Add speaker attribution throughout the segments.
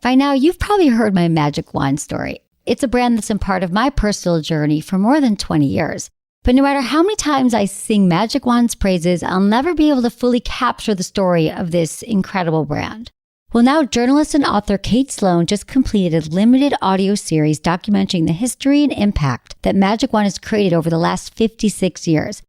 Speaker 1: By now, you've probably heard my magic wand story. It's a brand that's been part of my personal journey for more than 20 years. But no matter how many times I sing Magic Wand's praises, I'll never be able to fully capture the story of this incredible brand. Well, now journalist and author Kate Sloan just completed a limited audio series documenting the history and impact that Magic Wand has created over the last 56 years.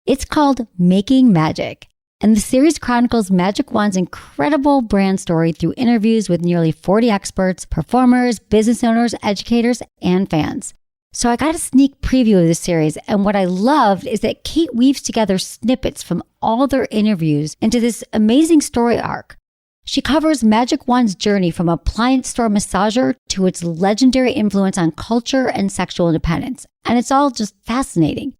Speaker 1: It's called Making Magic. And the series chronicles Magic Wand's incredible brand story through interviews with nearly 40 experts, performers, business owners, educators, and fans. So I got a sneak preview of this series, and what I loved is that Kate weaves together snippets from all their interviews into this amazing story arc. She covers Magic Wand's journey from appliance store massager to its legendary influence on culture and sexual independence, and it's all just fascinating.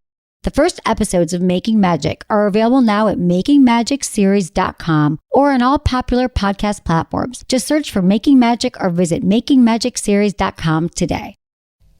Speaker 1: The first episodes of Making Magic are available now at makingmagicseries.com or on all popular podcast platforms. Just search for Making Magic or visit makingmagicseries.com today.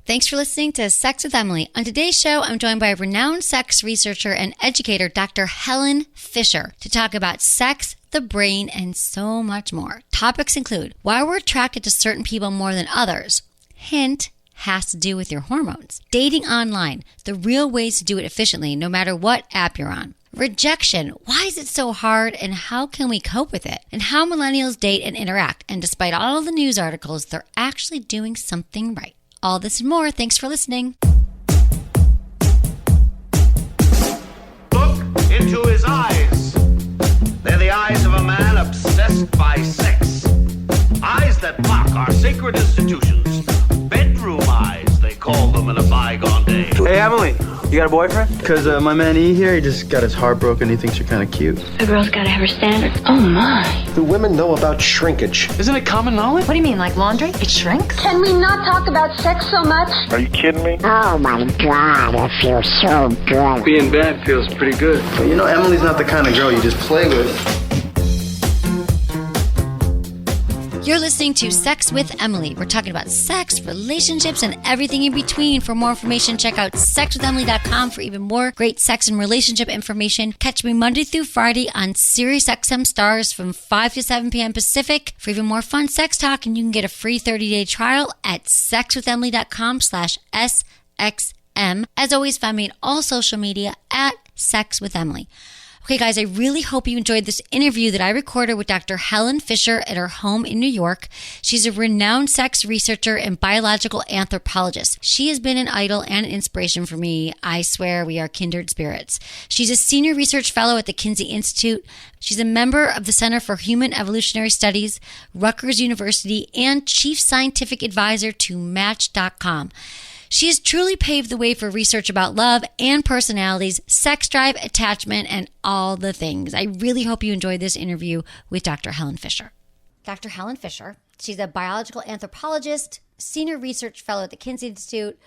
Speaker 1: Thanks for listening to Sex with Emily. On today's show, I'm joined by renowned sex researcher and educator, Dr. Helen Fisher, to talk about sex, the brain, and so much more. Topics include why we're attracted to certain people more than others. Hint, has to do with your hormones. Dating online, the real ways to do it efficiently, no matter what app you're on. Rejection, why is it so hard and how can we cope with it? And how millennials date and interact. And despite all the news articles, they're actually doing something right. All this and more. Thanks for listening.
Speaker 2: Look into his eyes. They're the eyes of a man obsessed by sex. Eyes that mock our sacred institutions. Bedroom eyes, they call them in a bygone day.
Speaker 3: Hey, Emily, you got a boyfriend? Because my man E here, he just got his heart broken. He thinks you're kind of cute.
Speaker 4: A girl's got to have her standards. Oh, my.
Speaker 5: Do women know about shrinkage?
Speaker 3: Isn't it common knowledge?
Speaker 4: What do you mean, like laundry? It shrinks?
Speaker 6: Can we not talk about sex so much?
Speaker 5: Are you kidding me?
Speaker 7: Oh my God, I feel so good.
Speaker 3: Being bad feels pretty good. But you know, Emily's not the kind of girl you just play with.
Speaker 1: You're listening to Sex with Emily. We're talking about sex, relationships, and everything in between. For more information, check out sexwithemily.com for even more great sex and relationship information. Catch me Monday through Friday on SiriusXM Stars from 5 to 7 p.m. Pacific for even more fun sex talk, and you can get a free 30-day trial at sexwithemily.com/SXM. As always, find me on all social media at Sex with Emily. Okay, guys, I really hope you enjoyed this interview that I recorded with Dr. Helen Fisher at her home in New York. She's a renowned sex researcher and biological anthropologist. She has been an idol and an inspiration for me. I swear we are kindred spirits. She's a senior research fellow at the Kinsey Institute. She's a member of the Center for Human Evolutionary Studies, Rutgers University, and chief scientific advisor to Match.com. She has truly paved the way for research about love and personalities, sex drive, attachment, and all the things. I really hope you enjoyed this interview with Dr. Helen Fisher. Dr. Helen Fisher, she's a biological anthropologist, senior research fellow at the Kinsey Institute,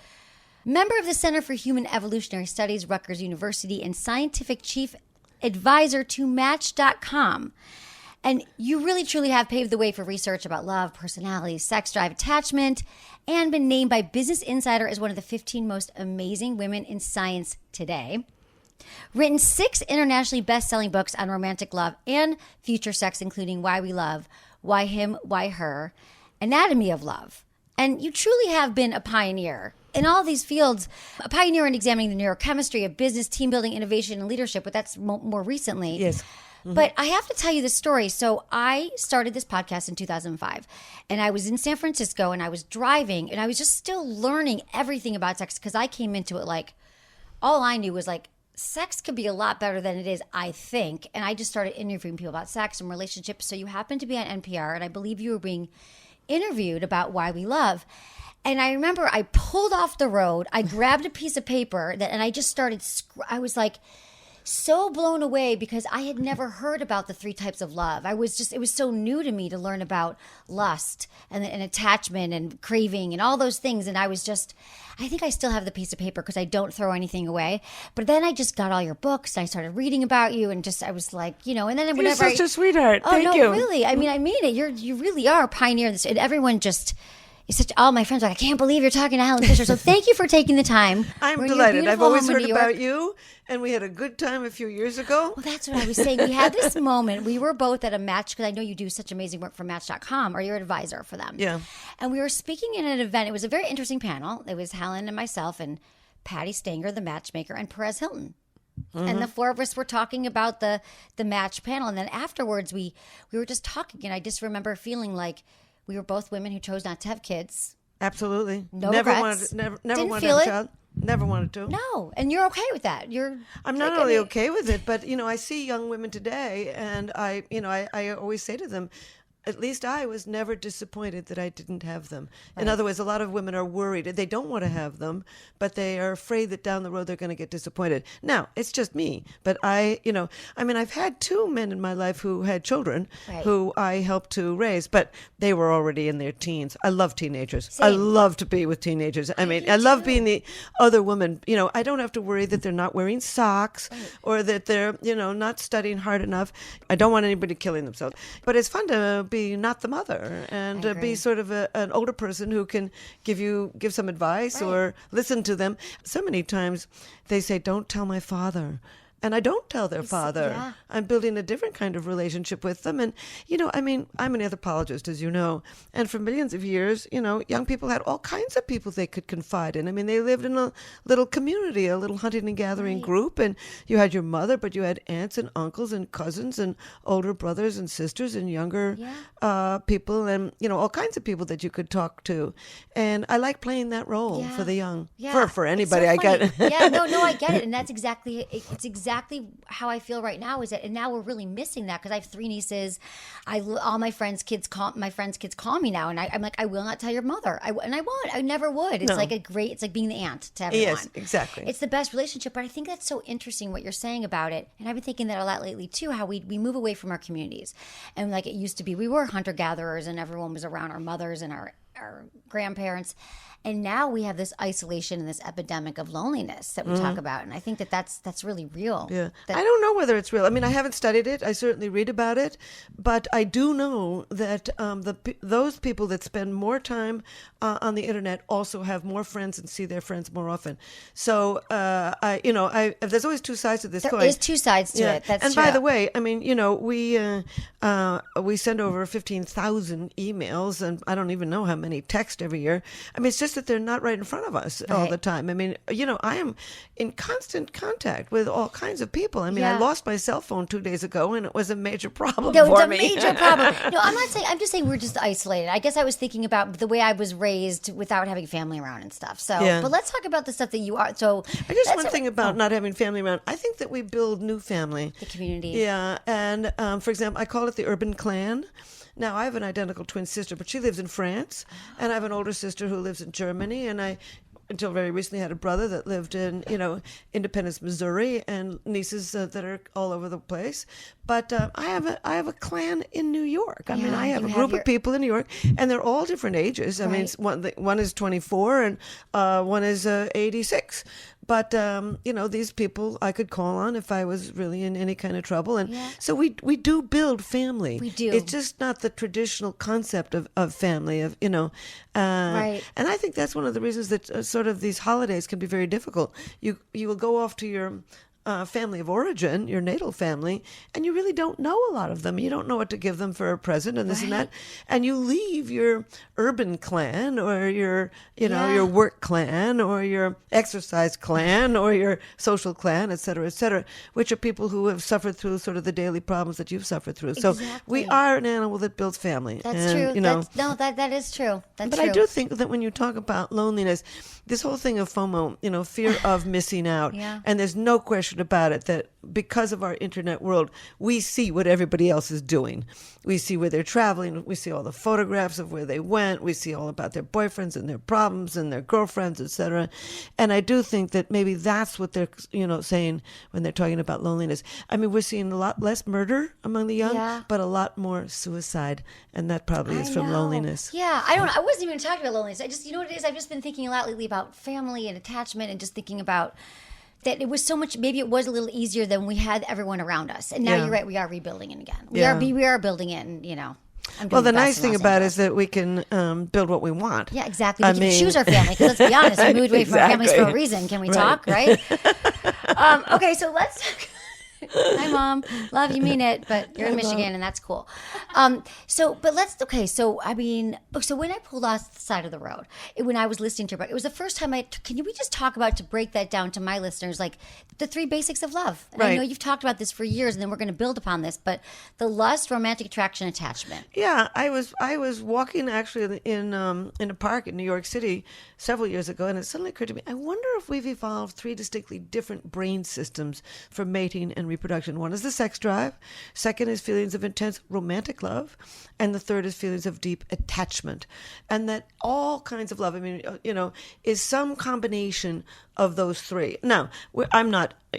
Speaker 1: member of the Center for Human Evolutionary Studies, Rutgers University, and scientific chief advisor to Match.com. And you really, truly have paved the way for research about love, personality, sex drive, attachment, and been named by Business Insider as one of the 15 most amazing women in science today. Written 6 internationally best-selling books on romantic love and future sex, including Why We Love, Why Him, Why Her, Anatomy of Love. And you truly have been a pioneer in all these fields, a pioneer in examining the neurochemistry of business, team building, innovation, and leadership, but that's more recently.
Speaker 8: Yes.
Speaker 1: Mm-hmm. But I have to tell you this story. So I started this podcast in 2005, and I was in San Francisco, and I was driving, and I was just still learning everything about sex because I came into it like, all I knew was like, sex could be a lot better than it is, I think. And I just started interviewing people about sex and relationships. So you happened to be on NPR, and I believe you were being interviewed about Why We Love. And I remember I pulled off the road, I grabbed a piece of paper, and I just started, I was like, so blown away because I had never heard about the 3 types of love. It was so new to me to learn about lust and attachment and craving and all those things. And I think I still have the piece of paper because I don't throw anything away. But then I just got all your books and I started reading about you and I was like, and then whenever
Speaker 8: You're such a sweetheart. Thank you.
Speaker 1: Really. I mean it. You really are a pioneer in this. And everyone just, it's such, all my friends are like, I can't believe you're talking to Helen Fisher. So thank you for taking the time.
Speaker 8: I'm
Speaker 1: We're in your
Speaker 8: delighted. I've
Speaker 1: beautiful
Speaker 8: always
Speaker 1: home in
Speaker 8: heard
Speaker 1: New York.
Speaker 8: about you, and we had a good time a few years ago.
Speaker 1: Well, that's what I was saying. We had this moment. We were both at a Match, because I know you do such amazing work for Match.com, or you're an advisor for them.
Speaker 8: Yeah.
Speaker 1: And we were speaking in an event. It was a very interesting panel. It was Helen and myself and Patty Stanger, the matchmaker, and Perez Hilton. And the four of us were talking about the match panel. And then afterwards, we were just talking. And I just remember feeling like we were both women who chose not to have kids.
Speaker 8: Absolutely.
Speaker 1: No
Speaker 8: never
Speaker 1: regrets.
Speaker 8: wanted, never
Speaker 1: Didn't
Speaker 8: wanted
Speaker 1: feel
Speaker 8: to have
Speaker 1: it.
Speaker 8: a child. Never wanted to.
Speaker 1: No. And you're okay with that.
Speaker 8: I'm not
Speaker 1: like,
Speaker 8: only okay with it, but I see young women today, and I always say to them, at least I was never disappointed that I didn't have them. In other words, a lot of women are worried. They don't want to have them, but they are afraid that down the road they're going to get disappointed. Now, it's just me, but I've had two men in my life who had children who I helped to raise, but they were already in their teens. I love teenagers.
Speaker 1: Same.
Speaker 8: I love to be with teenagers. I love being the other woman. I don't have to worry that they're not wearing socks or that they're, not studying hard enough. I don't want anybody killing themselves. But it's fun to be not the mother and be sort of an older person who can give some advice or listen to them. So many times they say, don't tell my father. And I don't tell their father.
Speaker 1: Yeah.
Speaker 8: I'm building a different kind of relationship with them. And, I'm an anthropologist, as you know. And for millions of years, young people had all kinds of people they could confide in. They lived in a little community, a little hunting and gathering group. And you had your mother, but you had aunts and uncles and cousins and older brothers and sisters and younger people and, all kinds of people that you could talk to. And I like playing that role for the young.
Speaker 1: Yeah.
Speaker 8: For anybody,
Speaker 1: so
Speaker 8: I get it.
Speaker 1: Yeah, no, I get it. And that's exactly how I feel right now. And now we're really missing that, because I have three nieces. All my friends' kids call me now, and I'm like, I will not tell your mother. I won't. I never would. It's it's like being the aunt to everyone.
Speaker 8: Yes, exactly.
Speaker 1: It's the best relationship. But I think that's so interesting what you're saying about it. And I've been thinking that a lot lately too, how we move away from our communities. And like it used to be, we were hunter-gatherers and everyone was around our mothers and our grandparents. And now we have this isolation and this epidemic of loneliness that we talk about. And I think that's really real.
Speaker 8: Yeah. I don't know whether it's real. I haven't studied it. I certainly read about it. But I do know that those people that spend more time on the internet also have more friends and see their friends more often. So, there's always two sides to this coin.
Speaker 1: There is two sides to it. That's
Speaker 8: and
Speaker 1: true.
Speaker 8: by the way, we send over 15,000 emails, and I don't even know how many text every year. It's just that they're not right in front of us all the time. I am in constant contact with all kinds of people. I lost my cell phone 2 days ago, and it was a major problem
Speaker 1: No,
Speaker 8: for
Speaker 1: it's a
Speaker 8: me.
Speaker 1: major problem. No, I'm not saying. I'm just saying we're just isolated. I guess I was thinking about the way I was raised without having family around and stuff. So, but let's talk about the stuff that you are. So,
Speaker 8: One thing about not having family around. I think that we build new family,
Speaker 1: the community.
Speaker 8: Yeah, and for example, I call it the urban clan. Now, I have an identical twin sister, but she lives in France, and I have an older sister who lives in Germany, and I, until very recently, had a brother that lived in, Independence, Missouri, and nieces that are all over the place. But I have a clan in New York. I have a group of people in New York, and they're all different ages. One is 24, and one is 86. But, these people I could call on if I was really in any kind of trouble. And so we do build family. We do. It's just not the traditional concept of family, right. And I think that's one of the reasons that sort of these holidays can be very difficult. You will go off to your family of origin, your natal family, and you really don't know a lot of them. You don't know what to give them for a present and this and that. And you leave your urban clan or your, your work clan or your exercise clan or your social clan, et cetera, which are people who have suffered through sort of the daily problems that you've suffered through. So we are an animal that builds family.
Speaker 1: That's true. That is true. That's
Speaker 8: true. I do think that when you talk about loneliness, this whole thing of FOMO, fear of missing out, and there's no question about it that because of our internet world, we see what everybody else is doing. We see where they're traveling. We see all the photographs of where they went. We see all about their boyfriends and their problems and their girlfriends, etc. And I do think that maybe that's what they're, saying when they're talking about loneliness. We're seeing a lot less murder among the young, but a lot more suicide, and that probably is from loneliness.
Speaker 1: Yeah, I wasn't even talking about loneliness. I just, you know what it is? I've just been thinking a lot lately about family and attachment, and just thinking about that it was so much, maybe it was a little easier than we had everyone around us. And now you're right, we are rebuilding it again. We are building it, and
Speaker 8: Well, the nice thing about it is that we can build what we want.
Speaker 1: Yeah, exactly. We can choose our family, because let's be honest, we moved away from our families for a reason. Can we talk, right? Okay, so let's talk. Hi, Mom. Love you, mean it, but you're in Michigan, and that's cool. So when I pulled off the side of the road, when I was listening to her, but it was the first time can we just talk about, to break that down to my listeners, like the 3 basics of love? And I know you've talked about this for years, and then we're going to build upon this, but the lust, romantic attraction, attachment.
Speaker 8: Yeah, I was walking actually in a park in New York City several years ago, and it suddenly occurred to me, I wonder if we've evolved 3 distinctly different brain systems for mating and reproduction. One is the sex drive, second is feelings of intense romantic love, and the third is feelings of deep attachment. And that all kinds of love, is some combination of those 3. Now,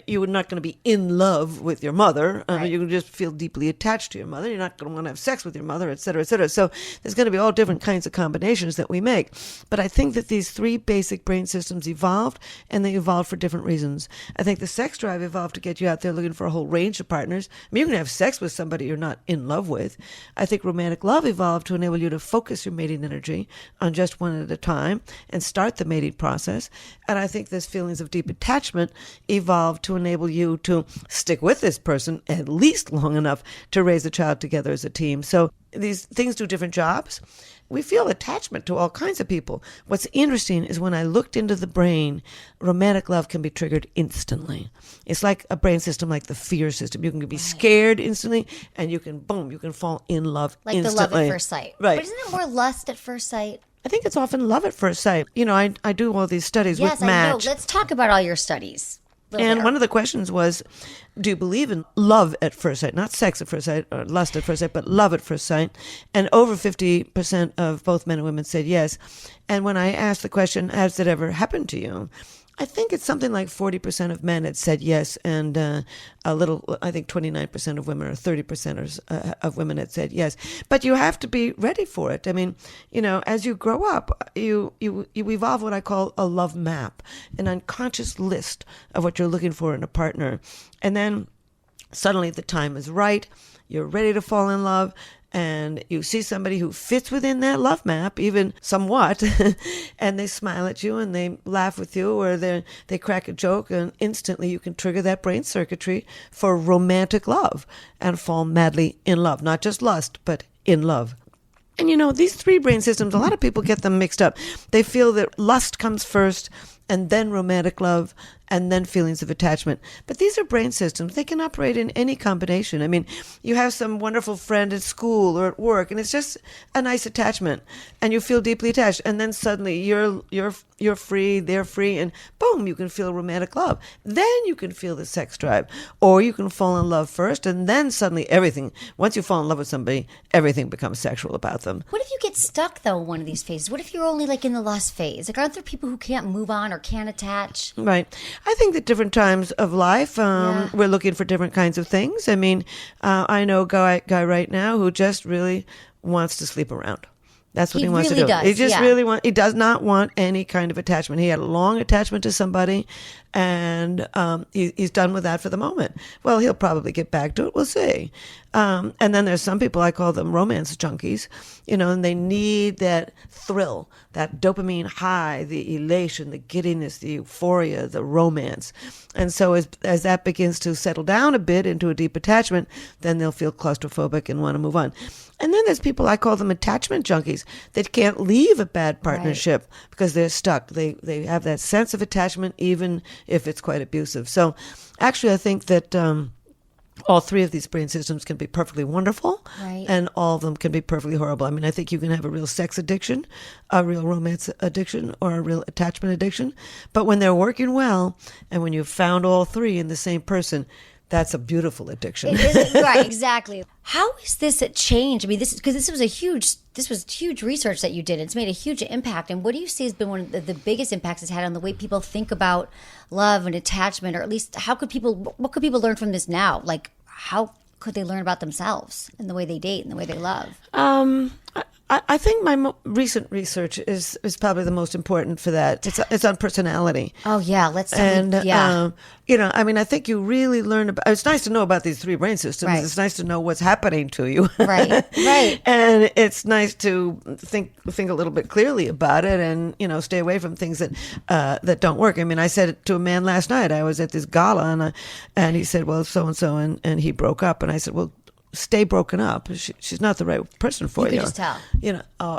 Speaker 8: you are not going to be in love with your mother. You can just feel deeply attached to your mother. You're not going to want to have sex with your mother, et cetera, et cetera. So there's going to be all different kinds of combinations that we make. But I think that these 3 basic brain systems evolved, and they evolved for different reasons. I think the sex drive evolved to get you out there looking for a whole range of partners. You can have sex with somebody you're not in love with. I think romantic love evolved to enable you to focus your mating energy on just one at a time and start the mating process. And I think this feelings of deep attachment evolved to enable you to stick with this person at least long enough to raise a child together as a team. So these things do different jobs. We feel attachment to all kinds of people. What's interesting is when I looked into the brain, romantic love can be triggered instantly. It's like a brain system like the fear system. You can be scared instantly, and you can fall in love
Speaker 1: like
Speaker 8: instantly.
Speaker 1: Like the love at first sight.
Speaker 8: Right.
Speaker 1: But isn't it more lust at first sight?
Speaker 8: I think it's often love at first sight. I do all these studies with Match.
Speaker 1: Yes, I know. Let's talk about all your studies.
Speaker 8: And one of the questions was, do you believe in love at first sight? Not sex at first sight or lust at first sight, but love at first sight. And over 50% of both men and women said yes. And when I asked the question, has it ever happened to you? I think it's something like 40% of men had said yes, and I think 29% of women, or 30% of women had said yes. But you have to be ready for it. As you grow up, you evolve what I call a love map, an unconscious list of what you're looking for in a partner. And then suddenly the time is right, you're ready to fall in love, and you see somebody who fits within that love map, even somewhat, and they smile at you and they laugh with you, or they crack a joke, and instantly you can trigger that brain circuitry for romantic love and fall madly in love. Not just lust, but in love. And these 3 brain systems, a lot of people get them mixed up. They feel that lust comes first, and then romantic love, and then feelings of attachment. But these are brain systems. They can operate in any combination. You have some wonderful friend at school or at work, and it's just a nice attachment, and you feel deeply attached. And then suddenly you're free, they're free, and boom, you can feel romantic love. Then you can feel the sex drive. Or you can fall in love first, and then suddenly once you fall in love with somebody, everything becomes sexual about them.
Speaker 1: What if you get stuck, though, in one of these phases? What if you're only in the lust phase? Aren't there people who can't move on or can't attach?
Speaker 8: Right. I think that different times of life, we're looking for different kinds of things. I know a guy right now who just really wants to sleep around. That's what he wants
Speaker 1: really
Speaker 8: to do.
Speaker 1: Does,
Speaker 8: he just really he does not want any kind of attachment. He had a long attachment to somebody, and he's done with that for the moment. Well, he'll probably get back to it. We'll see. And then there's some people, I call them romance junkies, and they need that thrill, that dopamine high, the elation, the giddiness, the euphoria, the romance. And so as that begins to settle down a bit into a deep attachment, then they'll feel claustrophobic and want to move on. And then there's people, I call them attachment junkies, that can't leave a bad partnership because they're stuck. They have that sense of attachment even if it's quite abusive. So actually I think that all 3 of these brain systems can be perfectly wonderful, and all of them can be perfectly horrible. I think you can have a real sex addiction, a real romance addiction, or a real attachment addiction. But when they're working well, and when you've found all 3 in the same person, that's a beautiful addiction.
Speaker 1: It is, right, exactly. How is this a change? This was huge research that you did. It's made a huge impact. And what do you see has been one of the biggest impacts it's had on the way people think about love and attachment, or at least what could people learn from this now? How could they learn about themselves and the way they date and the way they love?
Speaker 8: I think my recent research is probably the most important for that. It's on personality.
Speaker 1: Oh yeah,
Speaker 8: I think you really learn about. It's nice to know about these three brain systems.
Speaker 1: Right.
Speaker 8: It's nice to know what's happening to you.
Speaker 1: Right.
Speaker 8: And it's nice to think a little bit clearly about it, and stay away from things that don't work. I mean, I said it to a man last night. I was at this gala, and he said, "Well, so and so," and he broke up, and I said, "Well, stay broken up. She's not the right person for you."
Speaker 1: You could just tell.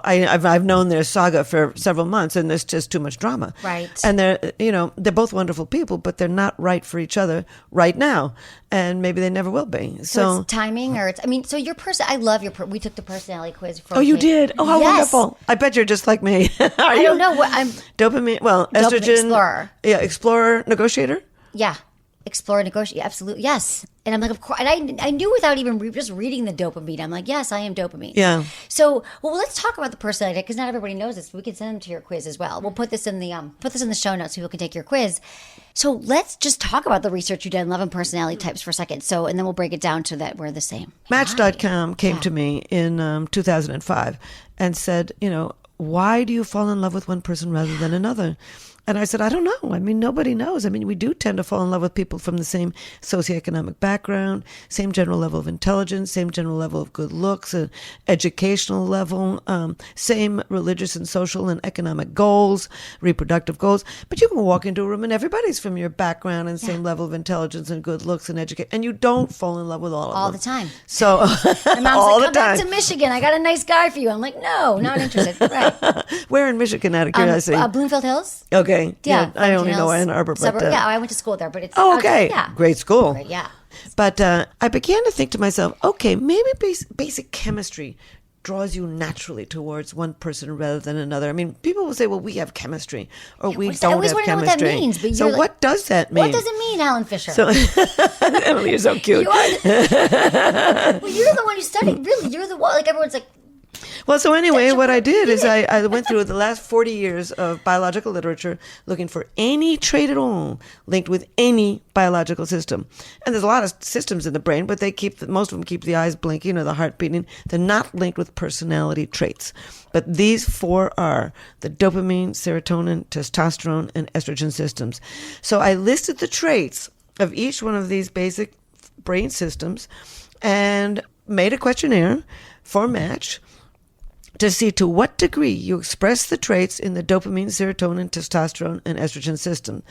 Speaker 8: I've known their saga for several months, and there's just too much drama.
Speaker 1: Right.
Speaker 8: And they're both wonderful people, but they're not right for each other right now, and maybe they never will be.
Speaker 1: So it's timing, so your person. I love we took the personality quiz.
Speaker 8: Oh, you did? Oh, how
Speaker 1: yes.
Speaker 8: wonderful! I bet you're just like me.
Speaker 1: I don't know what I'm.
Speaker 8: Dopamine. Well, estrogen.
Speaker 1: Explorer.
Speaker 8: Yeah, explorer, negotiator.
Speaker 1: Yeah. Explore, negotiate, absolutely, yes. And I'm like, of course. And I knew without even just reading the dopamine. I'm like, yes, I am dopamine.
Speaker 8: Yeah.
Speaker 1: So, let's talk about the personality because not everybody knows this. We can send them to your quiz as well. We'll put this in the show notes so people can take your quiz. So let's just talk about the research you did on 11 personality types for a second. So, and then we'll break it down to that we're the same.
Speaker 8: Match.com came to me in 2005 and said, why do you fall in love with one person rather than another? And I said, I don't know. I mean, nobody knows. I mean, we do tend to fall in love with people from the same socioeconomic background, same general level of intelligence, same general level of good looks, educational level, same religious and social and economic goals, reproductive goals. But you can walk into a room and everybody's from your background and same level of intelligence and good looks and education. And you don't fall in love with all of them.
Speaker 1: All the time.
Speaker 8: So,
Speaker 1: my mom's
Speaker 8: all
Speaker 1: like,
Speaker 8: the
Speaker 1: come
Speaker 8: time.
Speaker 1: back to Michigan. I got a nice guy for you. I'm like, no, not interested. Right.
Speaker 8: Where in Michigan, out of curiosity?
Speaker 1: Bloomfield Hills.
Speaker 8: Okay.
Speaker 1: Yeah,
Speaker 8: I only know Ann Arbor, but
Speaker 1: I went to school there, but it's
Speaker 8: okay.
Speaker 1: Yeah,
Speaker 8: Great school.
Speaker 1: Great, yeah.
Speaker 8: But I began to think to myself, okay, maybe basic chemistry draws you naturally towards one person rather than another. I mean, people will say, well, we have chemistry, or we don't have chemistry. I always want to know what that means. But so what does that mean?
Speaker 1: What does it mean, Helen Fisher?
Speaker 8: So, Emily, you're so cute.
Speaker 1: Well, you're the one who studied. Really, you're the one. Like everyone's like.
Speaker 8: Well, so anyway, what I did is I went through the last 40 years of biological literature looking for any trait at all linked with any biological system. And there's a lot of systems in the brain, but most of them keep the eyes blinking or the heart beating. They're not linked with personality traits. But these four are the dopamine, serotonin, testosterone, and estrogen systems. So I listed the traits of each one of these basic brain systems and made a questionnaire for Match to see to what degree you express the traits in the dopamine, serotonin, testosterone, and estrogen system.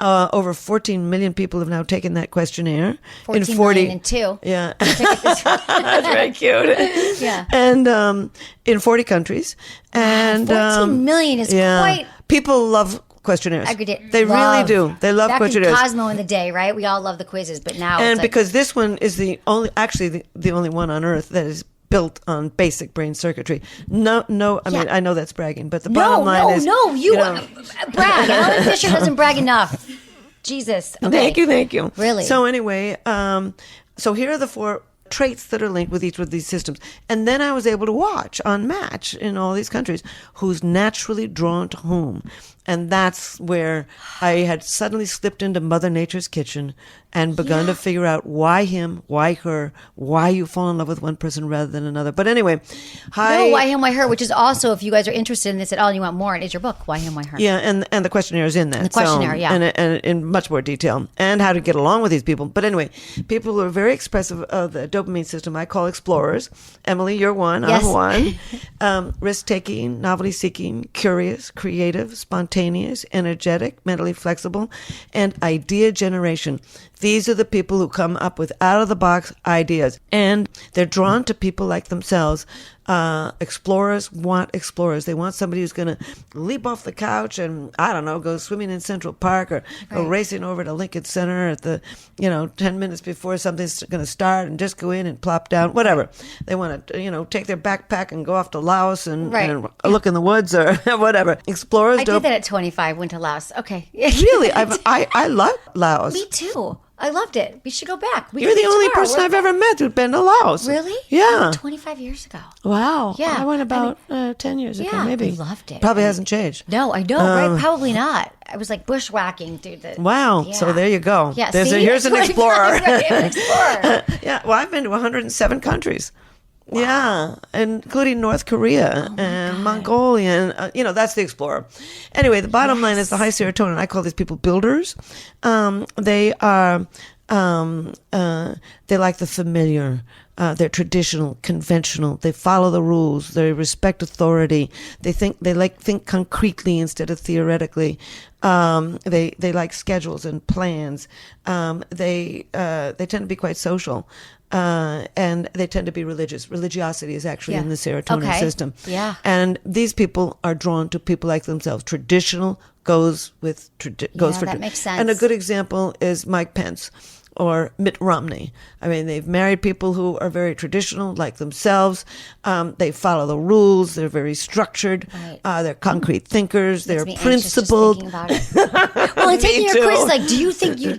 Speaker 8: Over 14 million people have now taken that questionnaire.
Speaker 1: 14 million and two.
Speaker 8: Yeah. That's very cute.
Speaker 1: Yeah.
Speaker 8: And in 40 countries. And
Speaker 1: 14 million is quite...
Speaker 8: People love questionnaires. They really do. They love questionnaires.
Speaker 1: Back in Cosmo in the day, right? We all love the quizzes, but now
Speaker 8: and
Speaker 1: it's
Speaker 8: because this one is the only one on Earth that is built on basic brain circuitry. No. I mean, I know that's bragging, but the bottom line is...
Speaker 1: you brag. Helen Fisher doesn't brag enough. Jesus. Okay.
Speaker 8: Thank you.
Speaker 1: Really?
Speaker 8: So anyway, so here are the four traits that are linked with each of these systems. And then I was able to watch on Match in all these countries who's naturally drawn to whom. And that's where I had suddenly slipped into Mother Nature's kitchen and begun to figure out why him, why her, why you fall in love with one person rather than another. But anyway,
Speaker 1: why him, why her, which is also, if you guys are interested in this at all and you want more, it is your book, Why Him, Why Her.
Speaker 8: Yeah, and the questionnaire is in that.
Speaker 1: The questionnaire,
Speaker 8: and in much more detail, and how to get along with these people. But anyway, people who are very expressive of the dopamine system I call explorers. Emily, you're one.
Speaker 1: Yes.
Speaker 8: I'm one. Risk-taking, novelty-seeking, curious, creative, spontaneous, energetic, mentally flexible, and idea generation. These are the people who come up with out-of-the-box ideas, and they're drawn to people like themselves. Explorers want explorers. They want somebody who's going to leap off the couch and, I don't know, go swimming in Central Park or go racing over to Lincoln Center at the, 10 minutes before something's going to start and just go in and plop down, whatever. They want to, take their backpack and go off to Laos and look in the woods or whatever. Explorers
Speaker 1: I did that at 25, went to Laos. Okay.
Speaker 8: Really? I love Laos.
Speaker 1: Me too. I loved it. We should go back.
Speaker 8: You're the only person I've ever met who's been to Laos.
Speaker 1: Really?
Speaker 8: Yeah.
Speaker 1: 25 years ago.
Speaker 8: Wow.
Speaker 1: Yeah.
Speaker 8: I went about 10 years ago, maybe.
Speaker 1: I loved it.
Speaker 8: Probably hasn't changed.
Speaker 1: No, I know, right? Probably not. I was like bushwhacking through the...
Speaker 8: Wow. Yeah. So there you go.
Speaker 1: Yeah,
Speaker 8: here's an explorer.
Speaker 1: Right, an explorer.
Speaker 8: Yeah. Well, I've been to 107 countries. Yeah, including North Korea and Mongolia, and that's the explorer. Anyway, the bottom line is the high serotonin. I call these people builders. They are they like the familiar. They're traditional, conventional. They follow the rules. They respect authority. They think concretely instead of theoretically. They like schedules and plans. They tend to be quite social. And they tend to be religious. Religiosity is actually in the serotonin system.
Speaker 1: Yeah.
Speaker 8: And these people are drawn to people like themselves. Traditional goes with goes for
Speaker 1: that makes sense.
Speaker 8: And a good example is Mike Pence or Mitt Romney. I mean, they've married people who are very traditional, like themselves. They follow the rules. They're very structured.
Speaker 1: Right.
Speaker 8: They're concrete thinkers. They're
Speaker 1: Makes me anxious just
Speaker 8: principled.
Speaker 1: thinking about it. Well, in taking your
Speaker 8: too.
Speaker 1: quiz, like,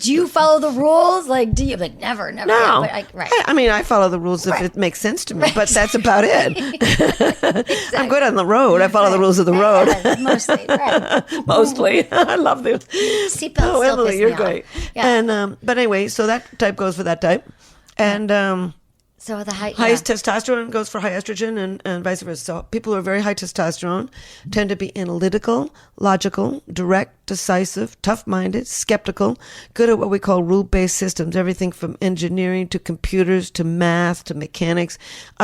Speaker 1: do you follow the rules? Like, do you? Like, never.
Speaker 8: No,
Speaker 1: Yeah, but
Speaker 8: I mean, I follow the rules if it makes sense to me, but that's about it.
Speaker 1: Exactly.
Speaker 8: I'm good on the road. I follow the rules of the road.
Speaker 1: Yeah, mostly, right.
Speaker 8: Mostly. I love them.
Speaker 1: Seatbelts
Speaker 8: Oh,
Speaker 1: still
Speaker 8: Emily,
Speaker 1: piss
Speaker 8: you're
Speaker 1: me off.
Speaker 8: great.
Speaker 1: Yeah.
Speaker 8: And but anyway, so that type goes for that type. And
Speaker 1: So the
Speaker 8: highest testosterone goes for high estrogen and vice versa. So people who are very high testosterone tend to be analytical, logical, direct, decisive, tough-minded, skeptical, good at what we call rule-based systems, everything from engineering to computers to math to mechanics.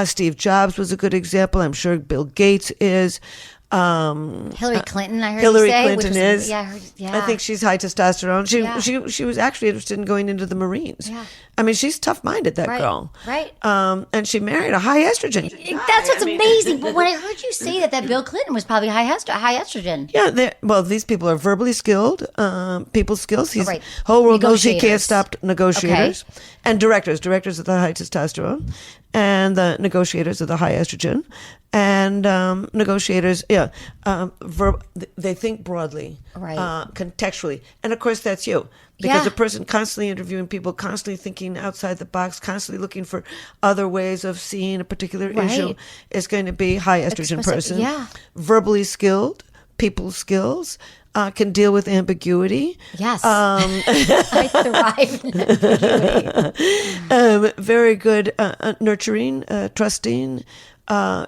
Speaker 8: Steve Jobs was a good example. I'm sure Bill Gates is.
Speaker 1: Hillary Clinton, I heard
Speaker 8: Hillary
Speaker 1: you say.
Speaker 8: Clinton
Speaker 1: which was,
Speaker 8: is.
Speaker 1: Yeah, I heard, yeah.
Speaker 8: I think she's high testosterone.
Speaker 1: Yeah.
Speaker 8: She was actually interested in going into the Marines.
Speaker 1: Yeah.
Speaker 8: I mean, she's tough-minded, that
Speaker 1: Right,
Speaker 8: girl.
Speaker 1: right.
Speaker 8: And she married a high estrogen.
Speaker 1: That's what's amazing. But when I heard you say that Bill Clinton was probably high estrogen.
Speaker 8: Yeah, well, these people are verbally skilled, people skills. He's
Speaker 1: right.
Speaker 8: whole world knows he can't
Speaker 1: Negotiators.
Speaker 8: stop negotiators. And directors are the high testosterone, and the negotiators are the high estrogen. And negotiators, they think broadly,
Speaker 1: Right.
Speaker 8: contextually. And of course, that's you. Because
Speaker 1: Yeah.
Speaker 8: a person constantly interviewing people, constantly thinking outside the box, constantly looking for other ways of seeing a particular
Speaker 1: Right.
Speaker 8: issue is going to be high estrogen person.
Speaker 1: Yeah.
Speaker 8: Verbally skilled, people skills, can deal with ambiguity.
Speaker 1: Yes. I thrive in ambiguity.
Speaker 8: Very good nurturing, trusting,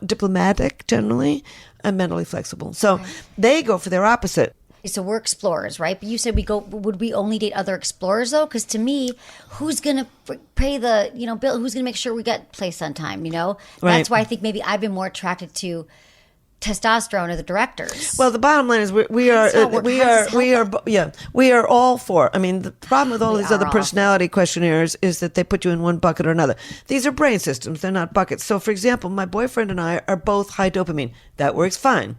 Speaker 8: diplomatic generally, and mentally flexible. So they go for their opposite.
Speaker 1: So we're explorers, right? But you said would we only date other explorers though? Because to me, who's going to pay the, bill? Who's going to make sure we get place on time,
Speaker 8: Right.
Speaker 1: That's why I think maybe I've been more attracted to testosterone or the directors.
Speaker 8: Well, the bottom line is we are all for. I mean, the problem with all
Speaker 1: We
Speaker 8: these
Speaker 1: are
Speaker 8: other
Speaker 1: all
Speaker 8: personality questionnaires is that they put you in one bucket or another. These are brain systems; they're not buckets. So, for example, my boyfriend and I are both high dopamine. That works fine.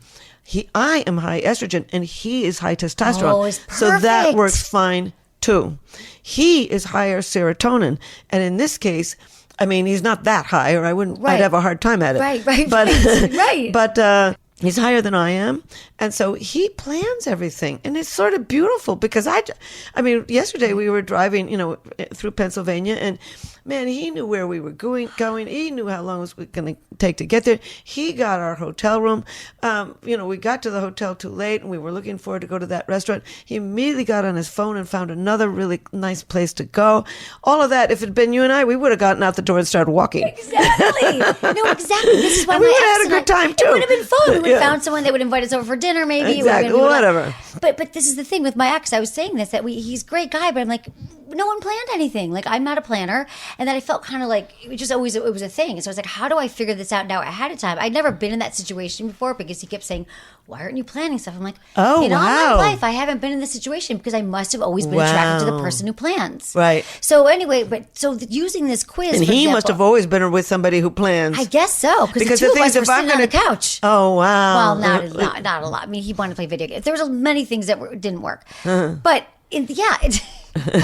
Speaker 8: I am high estrogen, and he is high testosterone.
Speaker 1: Oh, it's
Speaker 8: so that
Speaker 1: perfect.
Speaker 8: works fine too. He is higher serotonin, and in this case, I mean, he's not that high, or I'd
Speaker 1: Right.
Speaker 8: have a hard time at it.
Speaker 1: Right,
Speaker 8: But
Speaker 1: right.
Speaker 8: but he's higher than I am, and so he plans everything, and it's sort of beautiful because I mean, yesterday we were driving, through Pennsylvania, and man, he knew where we were going. He knew how long it was going to take to get there. He got our hotel room. We got to the hotel too late, and we were looking forward to go to that restaurant. He immediately got on his phone and found another really nice place to go. All of that, if it had been you and I, we would have gotten out the door and started walking.
Speaker 1: Exactly. No, exactly. This is why
Speaker 8: And we
Speaker 1: my
Speaker 8: would have
Speaker 1: ex
Speaker 8: had a
Speaker 1: and
Speaker 8: good time,
Speaker 1: It
Speaker 8: too.
Speaker 1: would have been fun. We would have
Speaker 8: Yeah.
Speaker 1: found someone that would invite us over for dinner, maybe.
Speaker 8: Exactly.
Speaker 1: We were gonna do
Speaker 8: Whatever.
Speaker 1: But this is the thing with my ex. I was saying this that he's a great guy, but I'm like, no one planned anything. Like, I'm not a planner, and that I felt kind of like it was a thing. So I was like, how do I figure this out now ahead of time? I'd never been in that situation before because he kept saying, "Why aren't you planning stuff?" I'm like,
Speaker 8: Oh,
Speaker 1: in all
Speaker 8: wow.
Speaker 1: my life, I haven't been in this situation because I must have always been attracted to the
Speaker 8: Wow.
Speaker 1: person who plans.
Speaker 8: Right.
Speaker 1: So anyway, using this quiz,
Speaker 8: And
Speaker 1: for
Speaker 8: he
Speaker 1: example,
Speaker 8: must have always been with somebody who plans.
Speaker 1: I guess so, because
Speaker 8: Because
Speaker 1: the
Speaker 8: the
Speaker 1: two
Speaker 8: thing
Speaker 1: of
Speaker 8: is,
Speaker 1: us were
Speaker 8: if I'm
Speaker 1: sitting on the
Speaker 8: gonna-
Speaker 1: couch.
Speaker 8: Oh, wow.
Speaker 1: Well, not a lot. I mean, he wanted to play video games. There was many things that didn't work, but I'm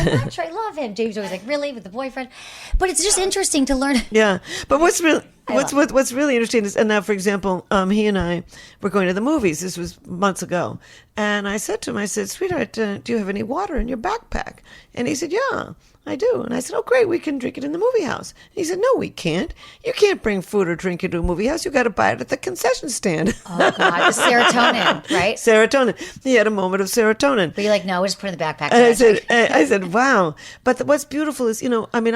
Speaker 1: not sure. I love him. James was like, really, with the boyfriend, but it's just interesting to learn.
Speaker 8: Yeah, but what's really
Speaker 1: love
Speaker 8: what's really interesting is, and now, for example, he and I were going to the movies. This was months ago, and I said to him, I said, "Sweetheart, do you have any water in your backpack?" And he said, "Yeah, I do." And I said, "Oh, great, we can drink it in the movie house." And he said, "No, we can't. You can't bring food or drink into a movie house. You got to buy it at the concession stand."
Speaker 1: Oh God, the serotonin, right?
Speaker 8: Serotonin. He had a moment of serotonin.
Speaker 1: But you're like, no, we'll just put it in the backpack.
Speaker 8: And I said, wow. But what's beautiful is, I mean,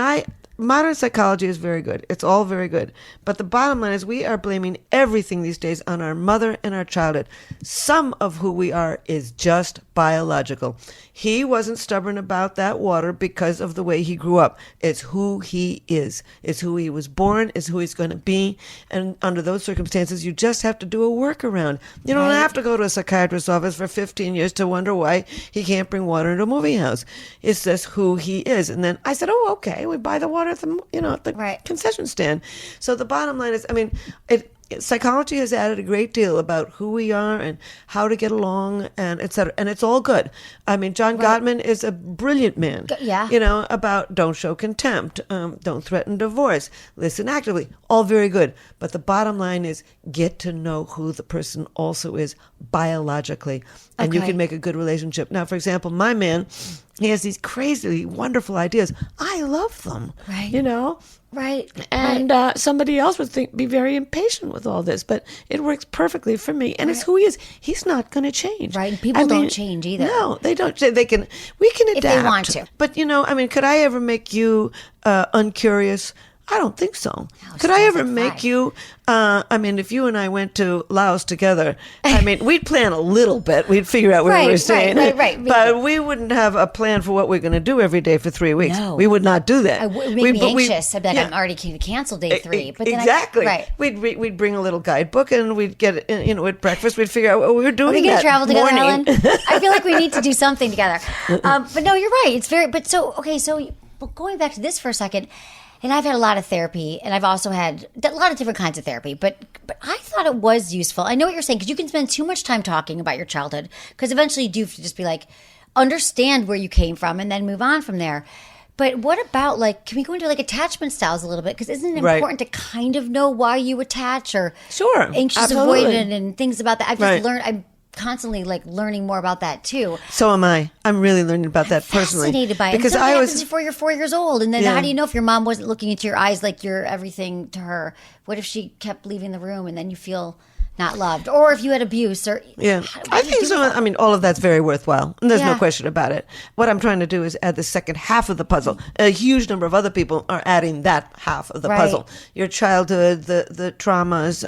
Speaker 8: modern psychology is very good. It's all very good. But the bottom line is we are blaming everything these days on our mother and our childhood. Some of who we are is just biological. He wasn't stubborn about that water because of the way he grew up. It's who he is. It's who he was born. It's who he's going to be. And under those circumstances, you just have to do a workaround. You don't have to go to a psychiatrist's office for 15 years to wonder why he can't bring water into a movie house. It's just who he is. And then I said, oh, okay, we buy the water at the, at the concession stand. So the bottom line is, psychology has added a great deal about who we are and how to get along and et cetera. And it's all good. John Gottman is a brilliant man.
Speaker 1: Yeah.
Speaker 8: About don't show contempt, don't threaten divorce, listen actively. All very good. But the bottom line is get to know who the person also is biologically. And you can make a good relationship. Now, for example, my man, he has these crazy, wonderful ideas. I love them.
Speaker 1: Right. Right.
Speaker 8: And somebody else would be very impatient with all this, but it works perfectly for me. And it's who he is. He's not going to change.
Speaker 1: Right. And people don't change either.
Speaker 8: No, they don't. We can adapt.
Speaker 1: If they want to.
Speaker 8: But, could I ever make you uncurious? I don't think so. Could I ever make you, if you and I went to Laos together, we'd plan a little bit. We'd figure out where we were staying.
Speaker 1: Right.
Speaker 8: But we wouldn't have a plan for what we're going to do every day for 3 weeks.
Speaker 1: No.
Speaker 8: We would not do that.
Speaker 1: It would make me anxious. I'd be like, I'm already going to cancel day 3. But then
Speaker 8: exactly. We'd bring a little guidebook and we'd get, at breakfast, we'd figure out what we were doing.
Speaker 1: Are we going to travel together,
Speaker 8: morning.
Speaker 1: Helen? I feel like we need to do something together. But no, you're right. It's going back to this for a second. And I've had a lot of therapy, and I've also had a lot of different kinds of therapy. But I thought it was useful. I know what you're saying, because you can spend too much time talking about your childhood, because eventually you do have to just be like, understand where you came from, and then move on from there. But what about, can we go into attachment styles a little bit? Because isn't it important to kind of know why you attach, or anxious
Speaker 8: absolutely.
Speaker 1: avoidant and things about that? I've just learned. I'm constantly learning more about that too.
Speaker 8: So am I. I'm really learning about that personally.
Speaker 1: Fascinated by it.
Speaker 8: Because
Speaker 1: and happens before you're 4 years old, and then how do you know if your mom wasn't looking into your eyes like you're everything to her? What if she kept leaving the room and then you feel not loved, or if you had abuse, or
Speaker 8: I think so. All of that's very worthwhile, and there's no question about it. What I'm trying to do is add the second half of the puzzle. A huge number of other people are adding that half of the puzzle. Your childhood, the traumas,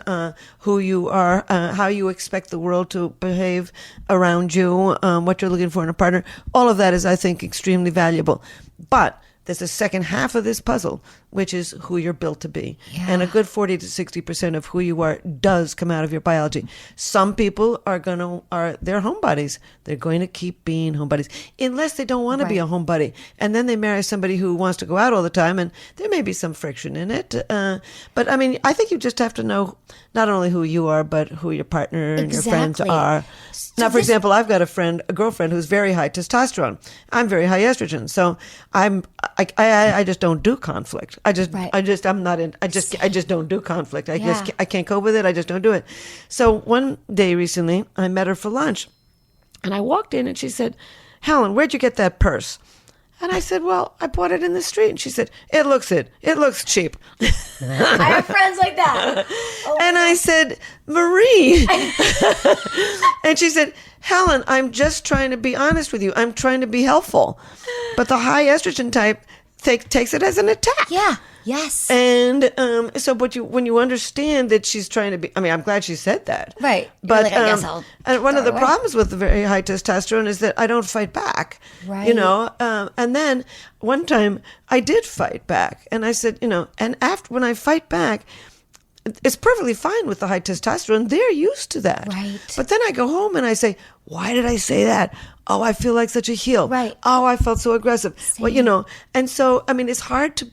Speaker 8: who you are, how you expect the world to behave around you, what you're looking for in a partner. All of that is, I think, extremely valuable. But there's a second half of this puzzle, which is who you're built to be.
Speaker 1: Yeah.
Speaker 8: And a good 40 to 60% of who you are does come out of your biology. Some people they're homebodies. They're going to keep being homebodies unless they don't want to be a homebody. And then they marry somebody who wants to go out all the time, and there may be some friction in it. But I think you just have to know not only who you are, but who your partner and your friends are. So now, for example, I've got a girlfriend who's very high testosterone. I'm very high estrogen. So I just don't do conflict. I just don't do conflict. I can't cope with it. I just don't do it. So one day recently, I met her for lunch, and I walked in and she said, "Helen, where'd you get that purse?" And I said, "Well, I bought it in the street." And she said, It looks cheap."
Speaker 1: I have friends like that.
Speaker 8: And I said, "Marie." And she said, "Helen, I'm just trying to be honest with you. I'm trying to be helpful." But the high estrogen type takes it as an attack.
Speaker 1: Yeah. Yes.
Speaker 8: And when you understand that she's trying to be, I'm glad she said that.
Speaker 1: Right.
Speaker 8: But
Speaker 1: I guess I'll
Speaker 8: and one of the
Speaker 1: away.
Speaker 8: problems with the very high testosterone is that I don't fight back.
Speaker 1: Right.
Speaker 8: And then one time I did fight back, and I said, and when I fight back, it's perfectly fine with the high testosterone. They're used to that.
Speaker 1: Right.
Speaker 8: But then I go home and I say, why did I say that? Oh, I feel like such a heel.
Speaker 1: Right.
Speaker 8: Oh, I felt so aggressive.
Speaker 1: Same.
Speaker 8: Well, and so, it's hard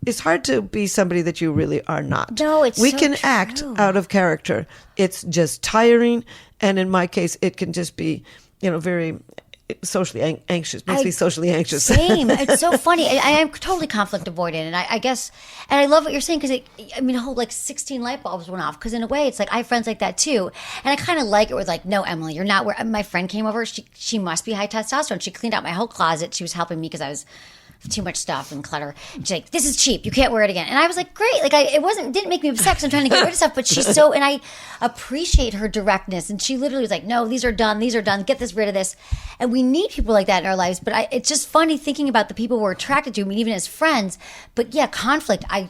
Speaker 8: it's hard to be somebody that you really are not.
Speaker 1: No,
Speaker 8: we
Speaker 1: so
Speaker 8: can
Speaker 1: true.
Speaker 8: act out of character. It's just tiring. And in my case, it can just be, very socially anxious, makes me socially anxious.
Speaker 1: Same. It's so funny. I'm totally conflict avoidant, and I guess, and I love what you're saying, because a whole 16 light bulbs went off, because in a way it's like I have friends like that too, and I kind of like it with no, Emily, you're not where. My friend came over, she must be high testosterone. She cleaned out my whole closet. She was helping me because I was too much stuff and clutter. And she's like, this is cheap. You can't wear it again. And I was like, great. Like didn't make me upset because I'm trying to get rid of stuff, but and I appreciate her directness. And she literally was like, no, these are done. Get rid of this. And we need people like that in our lives. But it's just funny thinking about the people we're attracted to, I mean, even as friends. But yeah, conflict. I've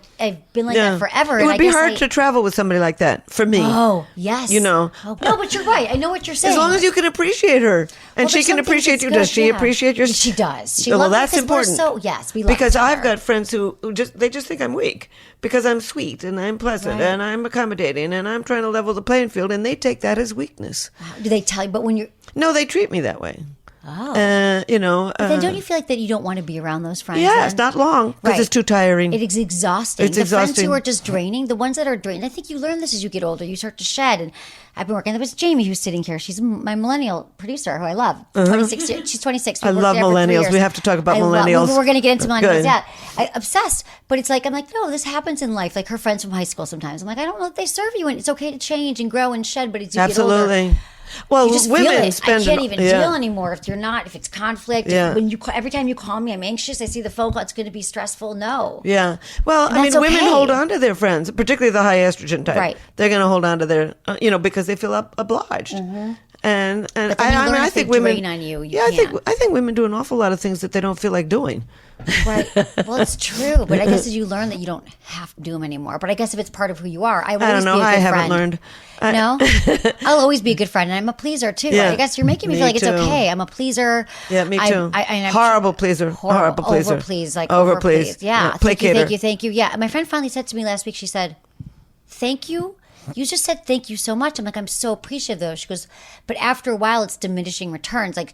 Speaker 1: been like that forever.
Speaker 8: It would be hard to travel with somebody like that for me.
Speaker 1: Oh, yes.
Speaker 8: Oh,
Speaker 1: no, but you're right. I know what you're saying.
Speaker 8: As long as you can appreciate her and she can appreciate you. Does she appreciate your?
Speaker 1: She does.
Speaker 8: Well, that's important.
Speaker 1: Yes, we love
Speaker 8: because
Speaker 1: each other.
Speaker 8: I've got friends who just think I'm weak because I'm sweet and I'm pleasant and I'm accommodating and I'm trying to level the playing field, and they take that as weakness.
Speaker 1: Wow. Do they tell you? But when you're
Speaker 8: they treat me that way.
Speaker 1: Oh, but then don't you feel like that you don't want to be around those friends?
Speaker 8: Yeah,
Speaker 1: then?
Speaker 8: it's not long because it's too tiring.
Speaker 1: It is exhausting.
Speaker 8: It's
Speaker 1: exhausting.
Speaker 8: exhausting.
Speaker 1: Friends who are just draining, the ones that are draining. I think you learn this as you get older. You start to shed. And I've been working. There was Jamie who's sitting here. She's my millennial producer who I love. 26. She's 26.
Speaker 8: I love millennials. We have to talk about millennials.
Speaker 1: We're going to get into millennials.
Speaker 8: Good.
Speaker 1: Yeah, obsessed. But it's like I'm like, no, this happens in life. Like her friends from high school. Sometimes I'm like, I don't know if they serve you, and it's okay to change and grow and shed. But as you get older,
Speaker 8: well,
Speaker 1: you just
Speaker 8: women
Speaker 1: feel it.
Speaker 8: spend.
Speaker 1: I can't even deal anymore if it's conflict.
Speaker 8: Yeah.
Speaker 1: Every time you call me, I'm anxious. I see the phone call. It's going to be stressful. No.
Speaker 8: Yeah. Well, I mean, women hold on to their friends, particularly the high estrogen type.
Speaker 1: Right.
Speaker 8: They're going to hold on to their, because they feel obliged. Mm-hmm. And I think women
Speaker 1: drain on you.
Speaker 8: I think women do an awful lot of things that they don't feel like doing.
Speaker 1: Right. Well, it's true, but I guess as you learn that you don't have to do them anymore. But I guess if it's part of who you are, I don't know.
Speaker 8: I haven't learned.
Speaker 1: No, I'll always be a good friend, and I'm a pleaser too.
Speaker 8: Yeah,
Speaker 1: I guess you're making me feel like it's okay. I'm a pleaser.
Speaker 8: Yeah, me too.
Speaker 1: I'm
Speaker 8: horrible pleaser. Horrible pleaser.
Speaker 1: Overpleased. Like
Speaker 8: overpleased.
Speaker 1: Yeah.
Speaker 8: Placater.
Speaker 1: Thank you. Yeah. My friend finally said to me last week. She said, "Thank you." You just said thank you so much. I'm like, I'm so appreciative though. She goes, but after a while, it's diminishing returns. Like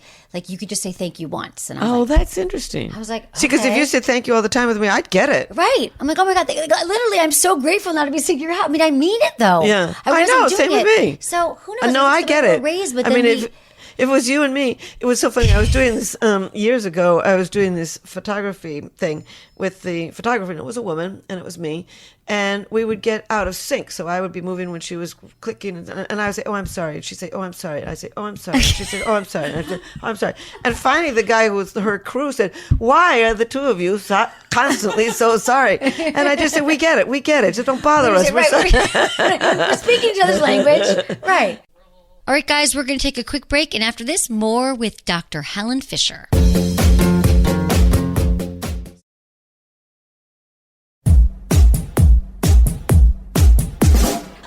Speaker 1: you could just say thank you once. And I was like,
Speaker 8: that's interesting.
Speaker 1: I was like,
Speaker 8: see, because if you said thank you all the time with me, I'd get it.
Speaker 1: Right. I'm like, oh my God. Literally, I'm so grateful now to be sitting here. I mean, I mean it though.
Speaker 8: Yeah. I know. Same with me.
Speaker 1: So who knows?
Speaker 8: No, I get it.
Speaker 1: Raised, but
Speaker 8: I mean, if it was you and me, it was so funny. I was doing this years ago. I was doing this photography thing with the photographer, and it was a woman, and it was me. And we would get out of sync. So I would be moving when she was clicking, and I would say, "Oh, I'm sorry." And she'd say, "Oh, I'm sorry." And I'd say, "Oh, I'm sorry." And she'd say, "Oh, I'm sorry." And I'd say, "Oh, I'm sorry." And finally, the guy who was her crew said, "Why are the two of you constantly so sorry?" And I just said, "We get it. Just don't bother us. We're sorry."
Speaker 1: We're speaking each other's language. Right. All right, guys, we're going to take a quick break. And after this, more with Dr. Helen Fisher.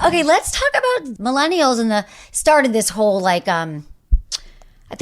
Speaker 1: Okay, let's talk about millennials and the start of this whole they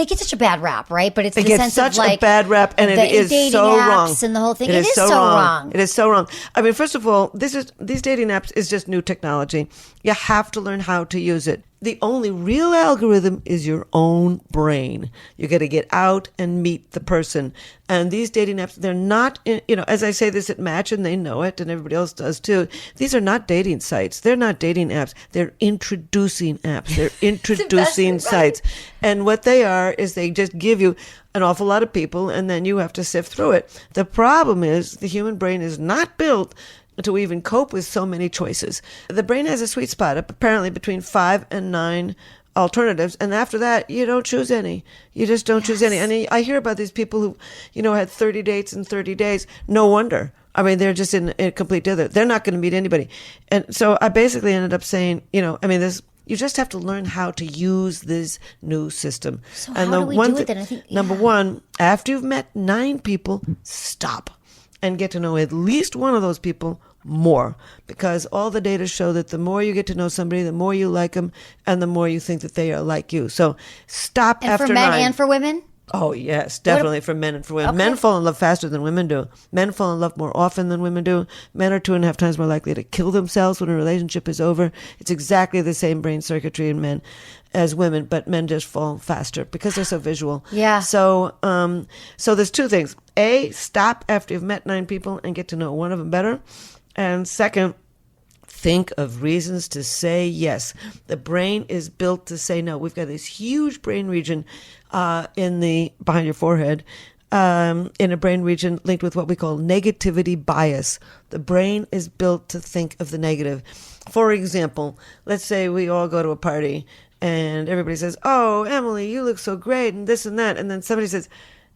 Speaker 1: get such a bad rap, right? But it's
Speaker 8: they
Speaker 1: the
Speaker 8: get
Speaker 1: sense
Speaker 8: such
Speaker 1: of
Speaker 8: a bad rap, and it is so wrong.
Speaker 1: And the whole thing,
Speaker 8: it is so
Speaker 1: wrong.
Speaker 8: It is so wrong. I mean, first of all, these dating apps is just new technology. You have to learn how to use it. The only real algorithm is your own brain. You got to get out and meet the person. And these dating apps, they're not, as I say this at Match, and they know it, and everybody else does too. These are not dating sites. They're not dating apps. They're introducing apps. They're introducing sites. And what they are is they just give you an awful lot of people, and then you have to sift through it. The problem is the human brain is not built to even cope with so many choices. The brain has a sweet spot, apparently between 5 and 9 alternatives, and after that, you don't choose any. You just don't choose any. And I hear about these people who, had 30 dates in 30 days. No wonder. I mean, they're just in a complete dither. They're not going to meet anybody. And so I basically ended up saying, you just have to learn how to use this new system.
Speaker 1: So
Speaker 8: and
Speaker 1: how do we do it then? I think,
Speaker 8: number one, after you've met 9 people, stop and get to know at least one of those people more, because all the data show that the more you get to know somebody, the more you like them, and the more you think that they are like you. So stop
Speaker 1: and
Speaker 8: after 9.
Speaker 1: For men and for women?
Speaker 8: Oh, yes, definitely for men and for women.
Speaker 1: Okay.
Speaker 8: Men fall in love faster than women do. Men fall in love more often than women do. Men are 2.5 times more likely to kill themselves when a relationship is over. It's exactly the same brain circuitry in men as women, but men just fall faster because they're so visual.
Speaker 1: Yeah.
Speaker 8: So there's 2 things. A, stop after you've met 9 people and get to know one of them better. And second, think of reasons to say yes. The brain is built to say no. We've got this huge brain region behind your forehead, in a brain region linked with what we call negativity bias. The brain is built to think of the negative. For example, let's say we all go to a party and everybody says, "Oh, Emily, you look so great," and this and that. And then somebody says,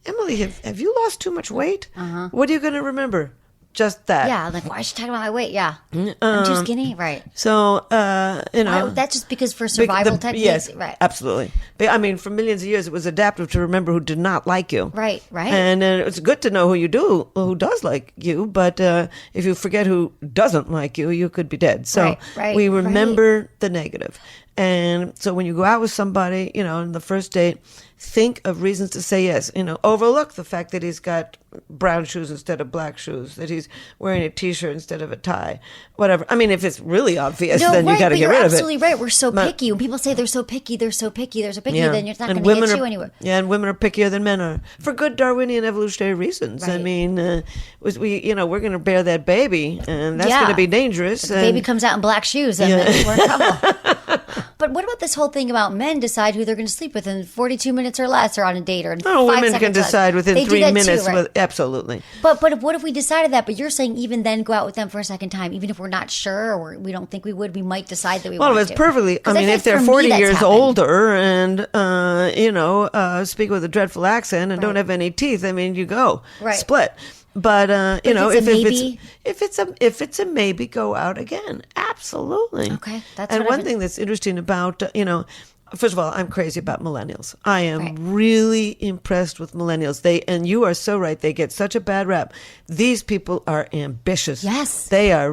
Speaker 8: Emily, have you lost too much weight? What are you going to remember? Just that.
Speaker 1: Yeah, like, why is she talking about my weight? Yeah. I'm too skinny? Right.
Speaker 8: So,
Speaker 1: That's just because for survival techniques?
Speaker 8: Yes,
Speaker 1: Right.
Speaker 8: absolutely. But, I mean, for millions of years, it was adaptive to remember who did not like you.
Speaker 1: Right.
Speaker 8: And it's good to know who does like you. But if you forget who doesn't like you, you could be dead. So we remember the negative. And so when you go out with somebody, on the first date, think of reasons to say yes. Overlook the fact that he's got brown shoes instead of black shoes, that he's wearing a T-shirt instead of a tie, whatever. I mean, if it's really obvious, then you got to get rid of it.
Speaker 1: You're absolutely right. We're so picky. When people say they're so picky, then you're not going to get you anywhere.
Speaker 8: Yeah, and women are pickier than men are for good Darwinian evolutionary reasons. Right. I mean, we're going to bear that baby, and that's going to be dangerous.
Speaker 1: The baby comes out in black shoes, and then we're in trouble. But what about this whole thing about men decide who they're going to sleep with in 42 minutes or less, or on a date, or in 5
Speaker 8: women
Speaker 1: seconds
Speaker 8: can decide
Speaker 1: less.
Speaker 8: within 3 minutes.
Speaker 1: Too, right?
Speaker 8: Absolutely.
Speaker 1: But what if we decided that? But you're saying even then go out with them for a second time, even if we're not sure or we don't think we would, we might decide that we want to.
Speaker 8: Well, it's perfectly. I mean, if they're 40 years older and speak with a dreadful accent and don't have any teeth, I mean, you go split. But if it's a maybe, go out again. Absolutely.
Speaker 1: Okay, that's.
Speaker 8: And one thing that's interesting about first of all, I'm crazy about millennials. I am really impressed with millennials. And you are so right. They get such a bad rap. These people are ambitious.
Speaker 1: Yes.
Speaker 8: They're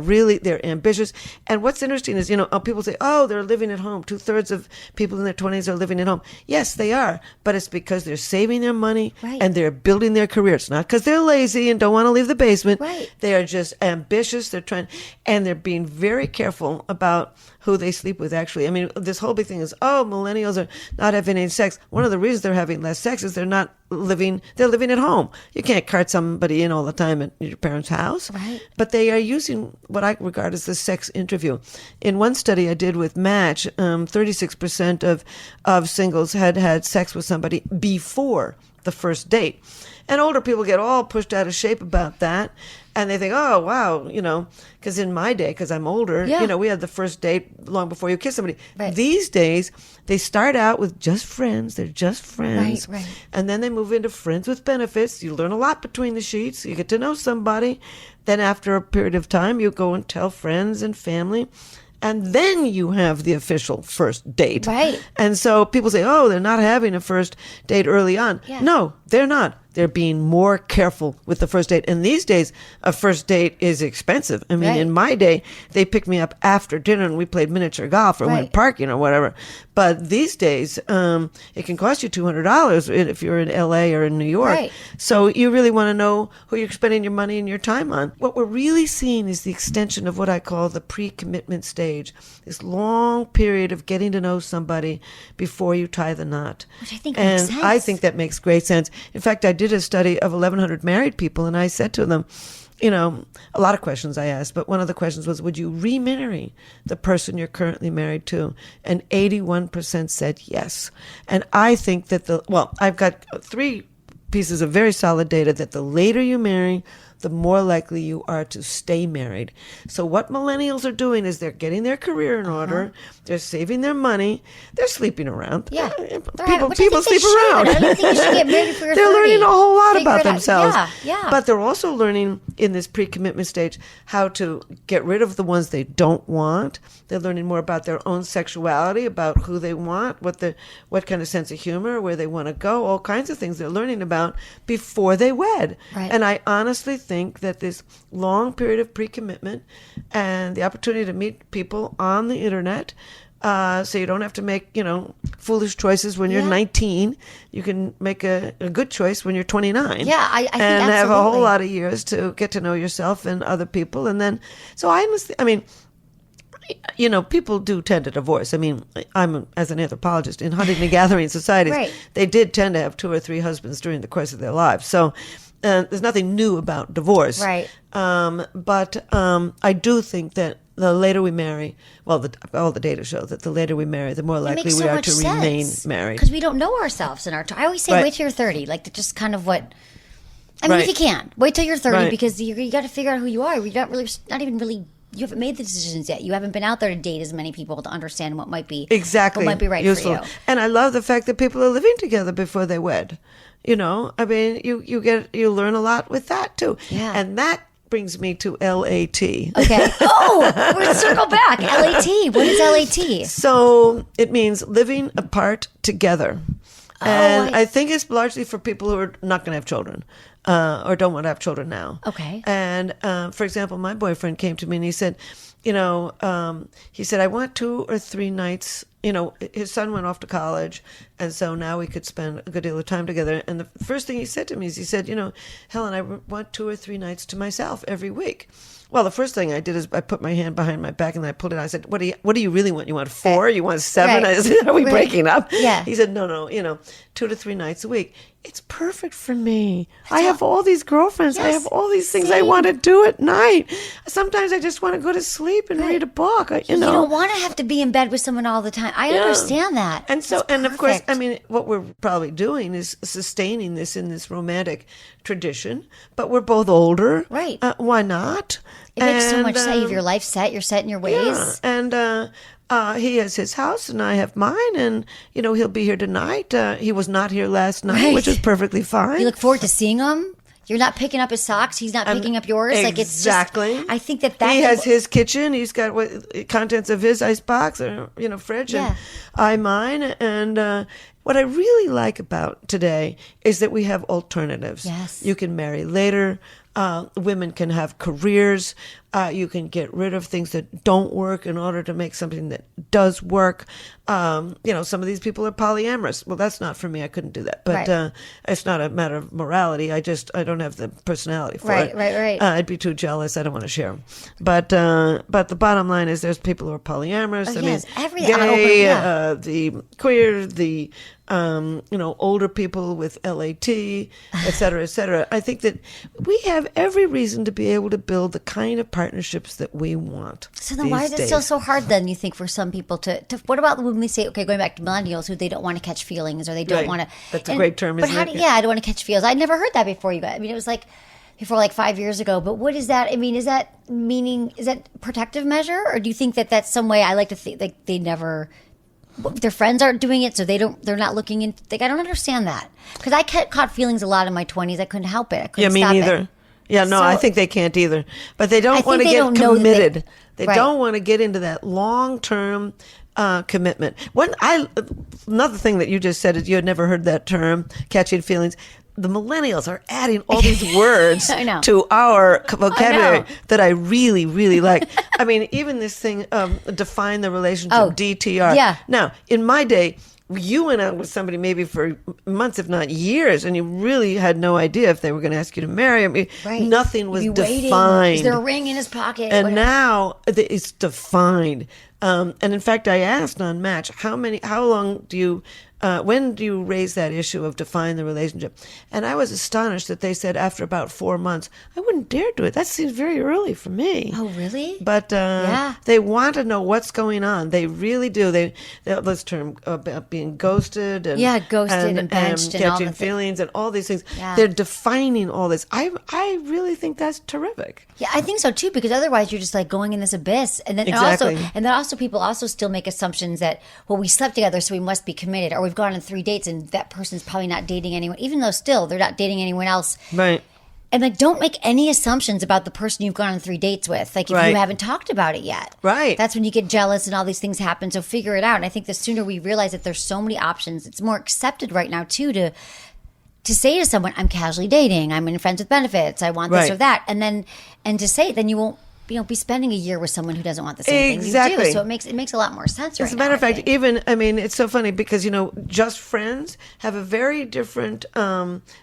Speaker 8: ambitious. And what's interesting is, people say, oh, they're living at home. 2/3 of people in their 20s are living at home. Yes, they are. But it's because they're saving their money and they're building their career. It's not because they're lazy and don't want to leave the basement.
Speaker 1: Right.
Speaker 8: They are just ambitious. And they're being very careful about who they sleep with, actually. I mean, this whole big thing is, millennials are not having any sex. One of the reasons they're having less sex is they're living at home. You can't cart somebody in all the time at your parents' house.
Speaker 1: Right.
Speaker 8: But they are using what I regard as the sex interview. In one study I did with Match, 36% of singles had sex with somebody before the first date. And older people get all pushed out of shape about that. And they think, oh, wow, because in my day, because I'm older, we had the first date long before you kiss somebody.
Speaker 1: Right.
Speaker 8: These days, they start out with just friends. They're just friends.
Speaker 1: Right.
Speaker 8: And then they move into friends with benefits. You learn a lot between the sheets. You get to know somebody. Then after a period of time, you go and tell friends and family. And then you have the official first date.
Speaker 1: Right.
Speaker 8: And so people say, oh, they're not having a first date early on.
Speaker 1: Yeah.
Speaker 8: No, they're not. They're being more careful with the first date. And these days, a first date is expensive. I mean, in my day, they picked me up after dinner and we played miniature golf or went parking or whatever. But these days, it can cost you $200 if you're in LA or in New York.
Speaker 1: Right.
Speaker 8: So you really want to know who you're spending your money and your time on. What we're really seeing is the extension of what I call the pre-commitment stage. This long period of getting to know somebody before you tie the knot.
Speaker 1: Which I think makes sense.
Speaker 8: I think that makes great sense. In fact, I did a study of 1,100 married people, and I said to them, a lot of questions I asked, but one of the questions was, would you remarry the person you're currently married to? And 81% said yes. And I think that I've got 3 pieces of very solid data that the later you marry, the more likely you are to stay married. So what millennials are doing is they're getting their career in order. They're saving their money. They're sleeping around.
Speaker 1: Yeah.
Speaker 8: People sleep around.
Speaker 1: I don't think you should get married for your
Speaker 8: They're
Speaker 1: 30.
Speaker 8: learning a whole lot about themselves.
Speaker 1: Yeah.
Speaker 8: But they're also learning in this pre-commitment stage how to get rid of the ones they don't want. They're learning more about their own sexuality, about who they want, what kind of sense of humor, where they want to go, all kinds of things they're learning about before they wed.
Speaker 1: Right.
Speaker 8: And I honestly think that this long period of pre-commitment and the opportunity to meet people on the internet, so you don't have to make, foolish choices when you're 19. You can make a good choice when you're 29.
Speaker 1: Yeah, I think
Speaker 8: and have a whole
Speaker 1: absolutely.
Speaker 8: lot of years to get to know yourself and other people. And then, so people do tend to divorce. I mean, as an anthropologist in hunting and gathering societies, they did tend to have 2 or 3 husbands during the course of their lives. So there's nothing new about divorce.
Speaker 1: Right.
Speaker 8: But I do think that the later we marry, all the data show that the later we marry, the more likely we are to remain married.
Speaker 1: Because we don't know ourselves in our. I always say, wait till you're 30. Like, that's just kind of what. I mean, if you can, wait till you're 30 because you got to figure out who you are. You haven't made the decisions yet. You haven't been out there to date as many people to understand what might be
Speaker 8: exactly
Speaker 1: what might be right
Speaker 8: useful.
Speaker 1: for you.
Speaker 8: And I love the fact that people are living together before they wed. I mean, you learn a lot with that too.
Speaker 1: Yeah.
Speaker 8: And that brings me to LAT.
Speaker 1: Okay. Oh, we're circle back. LAT. What is LAT?
Speaker 8: So it means living apart together. And I think it's largely for people who are not going to have children or don't want to have children now.
Speaker 1: Okay.
Speaker 8: And for example, my boyfriend came to me and he said, he said, I want 2 or 3 nights. His son went off to college, and so now we could spend a good deal of time together. And the first thing he said to me is, he said, Helen, I want 2 or 3 nights to myself every week. Well, the first thing I did is I put my hand behind my back and I pulled it out. I said, what do you really want? You want 4? You want 7?
Speaker 1: Right.
Speaker 8: I said, are we breaking up?
Speaker 1: Yeah.
Speaker 8: He said, no, 2 to 3 nights a week. It's perfect for me. I have all these girlfriends.
Speaker 1: Yes,
Speaker 8: I have all these things
Speaker 1: same.
Speaker 8: I want to do at night. Sometimes I just want to go to sleep and read a book.
Speaker 1: You don't want to have to be in bed with someone all the time. I understand that.
Speaker 8: And so,
Speaker 1: That's
Speaker 8: and of course,
Speaker 1: perfect.
Speaker 8: I mean, what we're probably doing is sustaining this in this romantic tradition. But we're both older,
Speaker 1: Right.
Speaker 8: Why not?
Speaker 1: It makes so
Speaker 8: And,
Speaker 1: much sense. You have your life set. You're set in your ways.
Speaker 8: yeah. And he has his house and I have mine, and he'll be here tonight. He was not here last night,
Speaker 1: Right.
Speaker 8: which was perfectly fine.
Speaker 1: You look forward to seeing him. You're not picking up his socks. He's not picking up yours. Like it's
Speaker 8: Exactly.
Speaker 1: just, I think that
Speaker 8: he has his kitchen. He's got contents of his icebox or fridge,
Speaker 1: Yeah.
Speaker 8: and I mine. And what I really like about today is that we have alternatives.
Speaker 1: Yes.
Speaker 8: You can marry later. Women can have careers. You can get rid of things that don't work in order to make something that does work. Some of these people are polyamorous. Well, that's not for me. I couldn't do that. But
Speaker 1: Right.
Speaker 8: it's not a matter of morality. I don't have the personality for it.
Speaker 1: Right.
Speaker 8: I'd be too jealous. I don't want to share them. But the bottom line is there's people who are polyamorous.
Speaker 1: Oh,
Speaker 8: I
Speaker 1: yes,
Speaker 8: mean,
Speaker 1: everything.
Speaker 8: gay,
Speaker 1: Yeah.
Speaker 8: the queer, the older people with LAT, et cetera, et cetera. I think that we have every reason to be able to build the kind of partnerships that we want.
Speaker 1: So then why is it still so hard then, you think, for some people to what about when we say, okay, going back to millennials who they don't want to catch feelings or they don't
Speaker 8: Right.
Speaker 1: want to.
Speaker 8: That's a great term,
Speaker 1: But
Speaker 8: isn't
Speaker 1: how
Speaker 8: it?
Speaker 1: do, I don't want to catch feels. I'd never heard that before you guys. I mean, it was like before like 5 years ago. But what is that? I mean, is that protective measure? Or do you think that that's some way? I like to think like they never, their friends aren't doing it, so they're not looking in. Like, I don't understand that. Because I caught feelings a lot in my 20s. I couldn't help it. I couldn't
Speaker 8: Me
Speaker 1: stop
Speaker 8: neither.
Speaker 1: it.
Speaker 8: Yeah, no,
Speaker 1: So-
Speaker 8: I think they can't either. But they
Speaker 1: I
Speaker 8: don't
Speaker 1: think
Speaker 8: want to
Speaker 1: they
Speaker 8: get
Speaker 1: don't know that
Speaker 8: committed. They
Speaker 1: Right.
Speaker 8: don't want to get into that long-term commitment. Another thing that you just said is you had never heard that term, catching feelings. The millennials are adding all these words
Speaker 1: I know.
Speaker 8: to our vocabulary
Speaker 1: I know.
Speaker 8: that I really, really like. I mean, even this thing, define the relationship,
Speaker 1: Oh,
Speaker 8: DTR.
Speaker 1: yeah.
Speaker 8: Now, in my day, you went out with somebody maybe for months, if not years, and you really had no idea if they were going to ask you to marry. I mean,
Speaker 1: Right.
Speaker 8: nothing was
Speaker 1: You'd be waiting.
Speaker 8: defined.
Speaker 1: Is there a ring in his pocket?
Speaker 8: And
Speaker 1: Whatever.
Speaker 8: now it's defined. And in fact, I asked on Match, how long do you, when do you raise that issue of define the relationship? And I was astonished that they said after about 4 months. I wouldn't dare do it. That seems very early for me.
Speaker 1: Oh, really?
Speaker 8: But
Speaker 1: Yeah.
Speaker 8: they want to know what's going on. They really do. This term about being ghosted and
Speaker 1: Yeah, ghosted and benched and all
Speaker 8: catching
Speaker 1: the
Speaker 8: feelings and all these things.
Speaker 1: Yeah.
Speaker 8: They're defining all this. I really think that's terrific.
Speaker 1: Yeah, I think so too, because otherwise you're just like going in this abyss, and then
Speaker 8: Exactly.
Speaker 1: and then also people also still make assumptions that, well, we slept together, so we must be committed, or we've gone on 3 dates and that person's probably not dating anyone, even though still they're not dating anyone else.
Speaker 8: Right.
Speaker 1: And like, don't make any assumptions about the person you've gone on 3 dates with, like if
Speaker 8: Right.
Speaker 1: you haven't talked about it yet.
Speaker 8: Right.
Speaker 1: That's when you get jealous and all these things happen. So figure it out. And I think the sooner we realize that there's so many options, it's more accepted right now too to say to someone, I'm casually dating, I'm in friends with benefits, I want this
Speaker 8: Right.
Speaker 1: or that, and to say it, then you won't be spending a year with someone who doesn't want the same thing you
Speaker 8: Exactly.
Speaker 1: do. So it makes a lot more sense.
Speaker 8: As a matter of fact, it's so funny because, just friends have a very different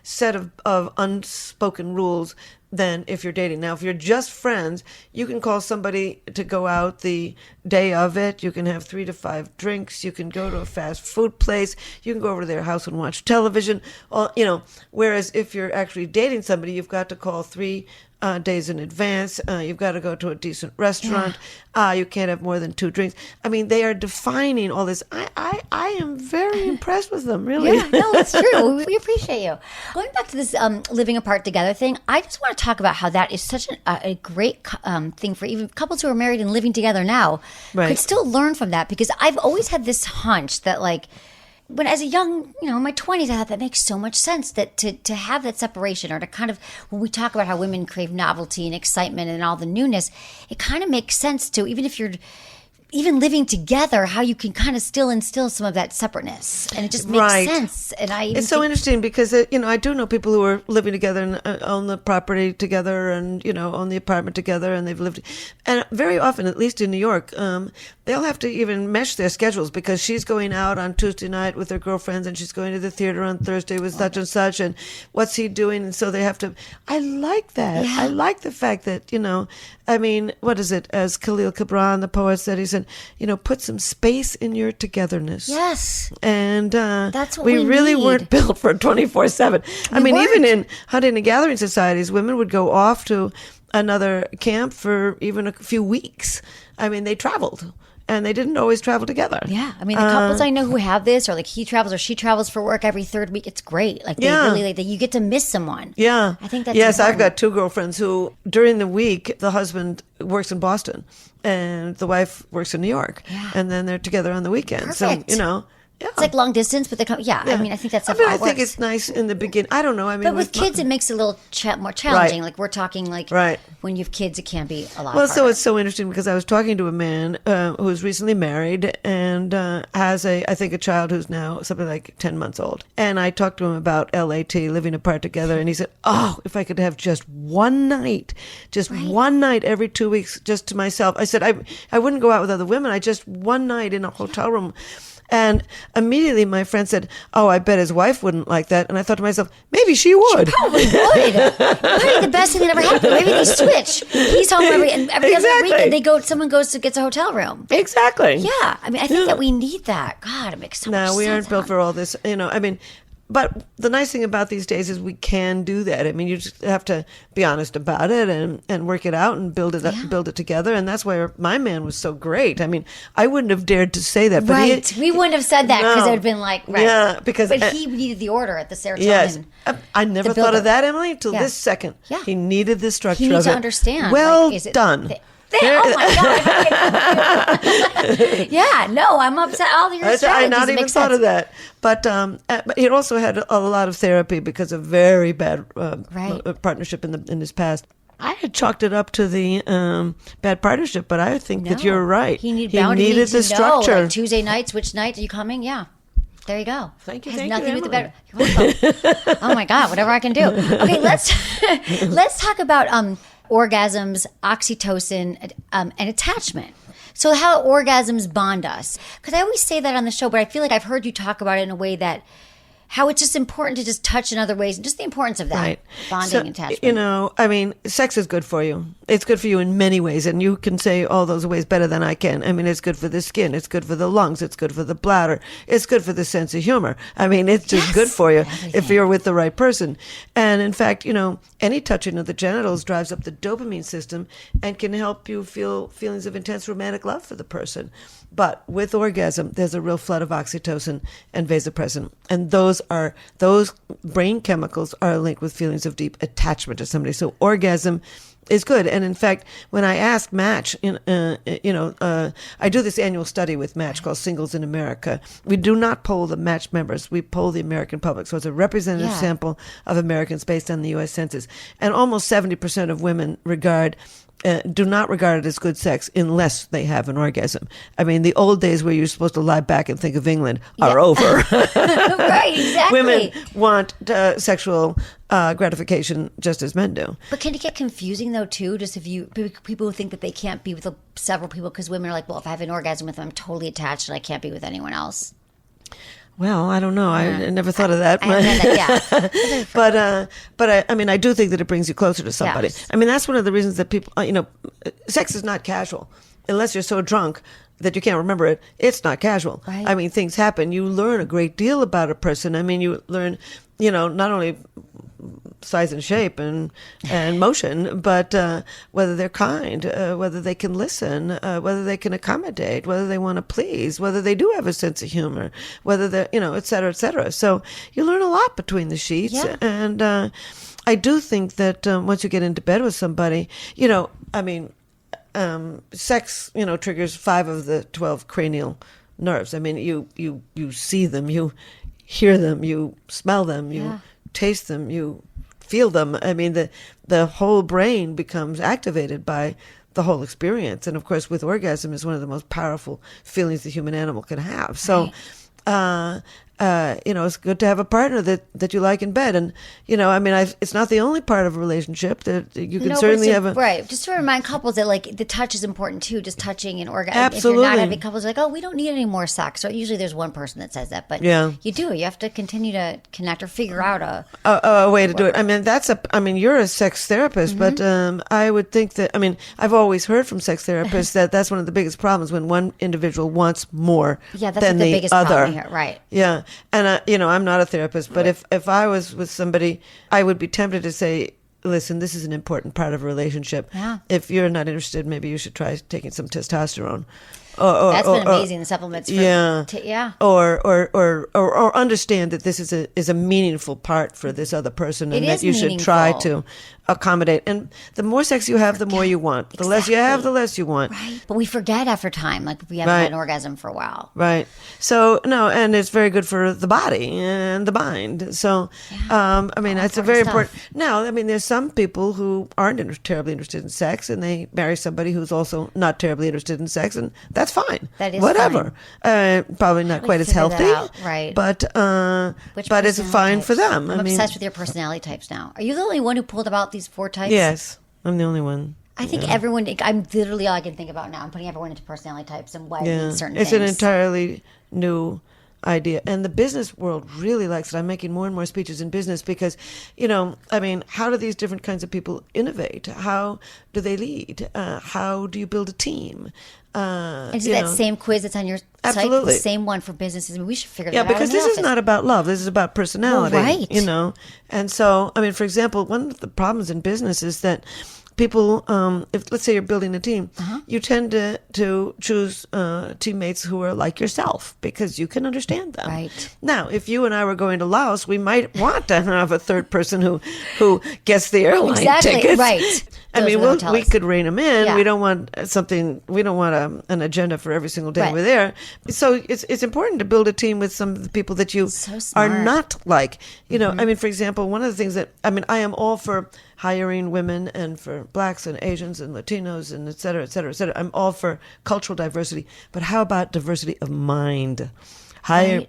Speaker 8: set of unspoken rules than if you're dating. Now, if you're just friends, you can call somebody to go out the day of it. You can have 3 to 5 drinks. You can go to a fast food place. You can go over to their house and watch television. Whereas if you're actually dating somebody, you've got to call 3 days in advance. You've got to go to a decent restaurant. You can't have more than 2 drinks. I mean, they are defining all this. I am very impressed with them, really.
Speaker 1: Yeah, no, it's true. We appreciate you. Going back to this living apart together thing, I just want to talk about how that is such a great thing for even couples who are married and living together now
Speaker 8: Right.
Speaker 1: could still learn from that, because I've always had this hunch that, like, when as a young, in my 20s, I thought that makes so much sense that to have that separation, or to kind of, when we talk about how women crave novelty and excitement and all the newness, it kind of makes sense to, even if you're even living together, how you can kind of still instill some of that separateness, and it just makes sense. And
Speaker 8: it's so interesting because I do know people who are living together and own the property together, and own the apartment together, and they've lived. And very often, at least in New York, they'll have to even mesh their schedules, because she's going out on Tuesday night with her girlfriends, and she's going to the theater on Thursday with such and such, and what's he doing? And so they have to. I like that.
Speaker 1: Yeah.
Speaker 8: I like the fact that what is it? As Khalil Gibran, the poet, said, he said, put some space in your togetherness.
Speaker 1: Yes.
Speaker 8: And
Speaker 1: that's what
Speaker 8: we really
Speaker 1: need.
Speaker 8: weren't built for 24/7. I mean, even in hunting and gathering societies, women would go off to another camp for even a few weeks. I mean, they traveled. And they didn't always travel together.
Speaker 1: Yeah. I mean, the couples I know who have this, or like he travels or she travels for work every third week, it's great. Like, they really, you get to miss someone.
Speaker 8: Yeah.
Speaker 1: I think that's
Speaker 8: Yes,
Speaker 1: important.
Speaker 8: I've got two girlfriends who, during the week, the husband works in Boston and the wife works in New York.
Speaker 1: Yeah.
Speaker 8: And then they're together on the weekend.
Speaker 1: Perfect.
Speaker 8: So, yeah.
Speaker 1: It's like long distance, but they come. Yeah, I mean, I think that's.
Speaker 8: I think it's nice in the beginning. I don't know. I mean,
Speaker 1: but with kids, it makes it a little more challenging.
Speaker 8: Right.
Speaker 1: Like, we're talking like
Speaker 8: Right.
Speaker 1: when you have kids, it can be a lot.
Speaker 8: Well, so
Speaker 1: harder.
Speaker 8: it's so interesting because I was talking to a man who was recently married and has I think a child who's now something like 10 months old. And I talked to him about LAT, living apart together, and he said, "Oh, if I could have just one night every 2 weeks, just to myself." I said, I wouldn't go out with other women. I just one night in a hotel room. And immediately my friend said, "Oh, I bet his wife wouldn't like that." And I thought to myself, maybe she would.
Speaker 1: Probably would. Probably the best thing that ever happened. Maybe they switch. He's home every other weekend. Someone gets a hotel room.
Speaker 8: Exactly.
Speaker 1: Yeah, I mean, I think that we need that. God, it makes so much sense.
Speaker 8: No, we aren't built for all this. But the nice thing about these days is we can do that. I mean, you just have to be honest about it and work it out and build it together. And that's why my man was so great. I mean, I wouldn't have dared to say that. But
Speaker 1: we wouldn't have said that because it would have been like, right.
Speaker 8: Yeah, because
Speaker 1: but he needed the order at the serotonin.
Speaker 8: Yes, I never thought of that, Emily, till this second.
Speaker 1: Yeah.
Speaker 8: He needed the structure
Speaker 1: He needs
Speaker 8: of
Speaker 1: to
Speaker 8: it.
Speaker 1: understand.
Speaker 8: Well
Speaker 1: like, is it
Speaker 8: done.
Speaker 1: Oh my God! Yeah, no, I'm upset. All your strategies
Speaker 8: I not even
Speaker 1: make
Speaker 8: thought
Speaker 1: sense.
Speaker 8: of that. But he also had a lot of therapy because of very bad partnership in his past. I had chalked it up to the bad partnership, but I think that you're right.
Speaker 1: He needed
Speaker 8: the structure.
Speaker 1: Like Tuesday nights, which night are you coming? Yeah. There you go.
Speaker 8: Thank you.
Speaker 1: It has
Speaker 8: Thank
Speaker 1: nothing
Speaker 8: you,
Speaker 1: to do with the better. Oh my God! Whatever I can do. Okay, let's talk about orgasms, oxytocin, and attachment. So how orgasms bond us. Because I always say that on the show, but I feel like I've heard you talk about it in a way that how it's just important to just touch in other ways, and just the importance of that,
Speaker 8: Right.
Speaker 1: bonding and attachment.
Speaker 8: I mean, sex is good for you. It's good for you in many ways, and you can say all those ways better than I can. I mean, it's good for the skin, it's good for the lungs, it's good for the bladder, it's good for the sense of humor. I mean, it's just good for you if you're with the right person. And in fact, any touching of the genitals drives up the dopamine system and can help you feel feelings of intense romantic love for the person. But with orgasm, there's a real flood of oxytocin and vasopressin. And those brain chemicals are linked with feelings of deep attachment to somebody. So orgasm is good. And in fact, when I asked Match, I do this annual study with Match called Singles in America. We do not poll the Match members. We poll the American public. So it's a representative sample of Americans based on the U.S. Census. And almost 70% of women do not regard it as good sex unless they have an orgasm. I mean, the old days where you're supposed to lie back and think of England are over.
Speaker 1: Right, exactly.
Speaker 8: Women want sexual gratification just as men do.
Speaker 1: But can it get confusing though too? Just if people who think that they can't be with several people because women are like, well, if I have an orgasm with them, I'm totally attached and I can't be with anyone else.
Speaker 8: Well, I don't know. I never thought of that.
Speaker 1: I read that,
Speaker 8: but I do think that it brings you closer to somebody.
Speaker 1: Yes.
Speaker 8: I mean, that's one of the reasons that people, sex is not casual. Unless you're so drunk that you can't remember it, it's not casual.
Speaker 1: Right.
Speaker 8: I mean, things happen. You learn a great deal about a person. I mean, you learn, not only size and shape and motion, but whether they're kind, whether they can listen, whether they can accommodate, whether they want to please, whether they do have a sense of humor, whether they're, et cetera, et cetera. So you learn a lot between the sheets.
Speaker 1: Yeah.
Speaker 8: And I do think that once you get into bed with somebody, sex, triggers 5 of the 12 cranial nerves. I mean, you see them, you hear them, you smell them, you taste them, you feel them. I mean, the whole brain becomes activated by the whole experience. And of course, with orgasm is one of the most powerful feelings the human animal can have. So, it's good to have a partner that you like in bed. And, I mean, it's not the only part of a relationship that you can certainly have
Speaker 1: right. Just to remind couples that like the touch is important too, just touching and orgasm.
Speaker 8: Absolutely.
Speaker 1: If you're not having couples like, oh, we don't need any more sex. So usually there's one person that says that, but you do. You have to continue to connect or figure out
Speaker 8: a way to do it. I mean, you're a sex therapist, but I would think that, I mean, I've always heard from sex therapists that that's one of the biggest problems when one individual wants more
Speaker 1: that's
Speaker 8: than
Speaker 1: the
Speaker 8: the
Speaker 1: biggest
Speaker 8: other.
Speaker 1: problem here. Right.
Speaker 8: Yeah. And, I'm not a therapist, but if I was with somebody, I would be tempted to say, listen, this is an important part of a relationship. Yeah. If you're not interested, maybe you should try taking some testosterone.
Speaker 1: That's been amazing. The supplements.
Speaker 8: Or understand that this is a meaningful part for this other person, and that you should try to accommodate. And the more sex you have, the more you want. The less you have, the less you want.
Speaker 1: Right. But we forget after time, like we haven't had an orgasm for a while.
Speaker 8: Right. So no, and it's very good for the body and the mind. So I mean, that's a very important. Now, I mean, there's some people who aren't terribly interested in sex, and they marry somebody who's also not terribly interested in sex, and that's fine.
Speaker 1: That is
Speaker 8: whatever. Probably not quite as healthy,
Speaker 1: right?
Speaker 8: But it's fine for them.
Speaker 1: I'm obsessed with your personality types now. Are you the only one who pulled about these 4 types?
Speaker 8: Yes, I'm the only one.
Speaker 1: I think everyone. I'm literally all I can think about now. I'm putting everyone into personality types and why it means certain things.
Speaker 8: It's an entirely new idea, and the business world really likes it. I'm making more and more speeches in business because, I mean, how do these different kinds of people innovate? How do they lead? How do you build a team?
Speaker 1: And is that same quiz that's on your site? The same one for businesses? I mean, we should figure that out.
Speaker 8: Yeah, because this is not about love. This is about personality.
Speaker 1: Well, right.
Speaker 8: And so, I mean, for example, one of the problems in business is that people, if let's say you're building a team, you tend to choose teammates who are like yourself because you can understand them.
Speaker 1: Right.
Speaker 8: Now, if you and I were going to Laos, we might want to have a third person who gets the airline tickets.
Speaker 1: Right.
Speaker 8: I mean, we could rein them in.
Speaker 1: Yeah.
Speaker 8: We don't want an agenda for every single day we're there. So it's important to build a team with some of the people that you are not like. I mean, for example, one of the things that, I mean, I am all for hiring women and for blacks and Asians and Latinos and et cetera, et cetera, et cetera. I'm all for cultural diversity. But how about diversity of mind?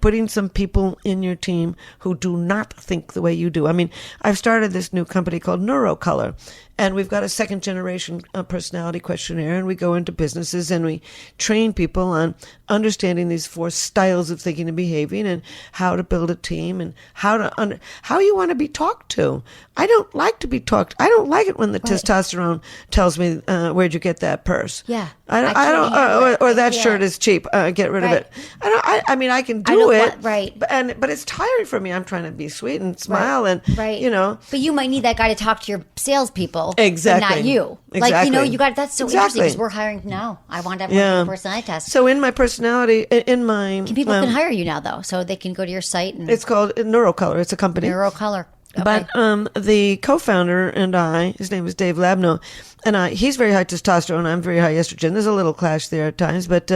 Speaker 8: Putting some people in your team who do not think the way you do. I mean, I've started this new company called Neurocolor, and we've got a second generation personality questionnaire, and we go into businesses and we train people on understanding these 4 styles of thinking and behaving, and how to build a team, and how you want to be talked to. I don't like to be talked. I don't like it when the testosterone tells me, "Where'd you get that purse?"
Speaker 1: Yeah,
Speaker 8: I don't. Or that shirt is cheap. Get rid of it. I mean, I can do it. But it's tiring for me. I'm trying to be sweet and smile and
Speaker 1: But you might need that guy to talk to your salespeople.
Speaker 8: Exactly.
Speaker 1: But not you.
Speaker 8: Exactly.
Speaker 1: Like, you got that's so interesting because we're hiring now. I want to have a personality test.
Speaker 8: So in my personality,
Speaker 1: people can hire you now though, so they can go to your site and
Speaker 8: it's called Neurocolor. It's a company.
Speaker 1: Neurocolor. Okay.
Speaker 8: But the co-founder and his name is Dave Labno, and he's very high testosterone. I'm very high estrogen. There's a little clash there at times, but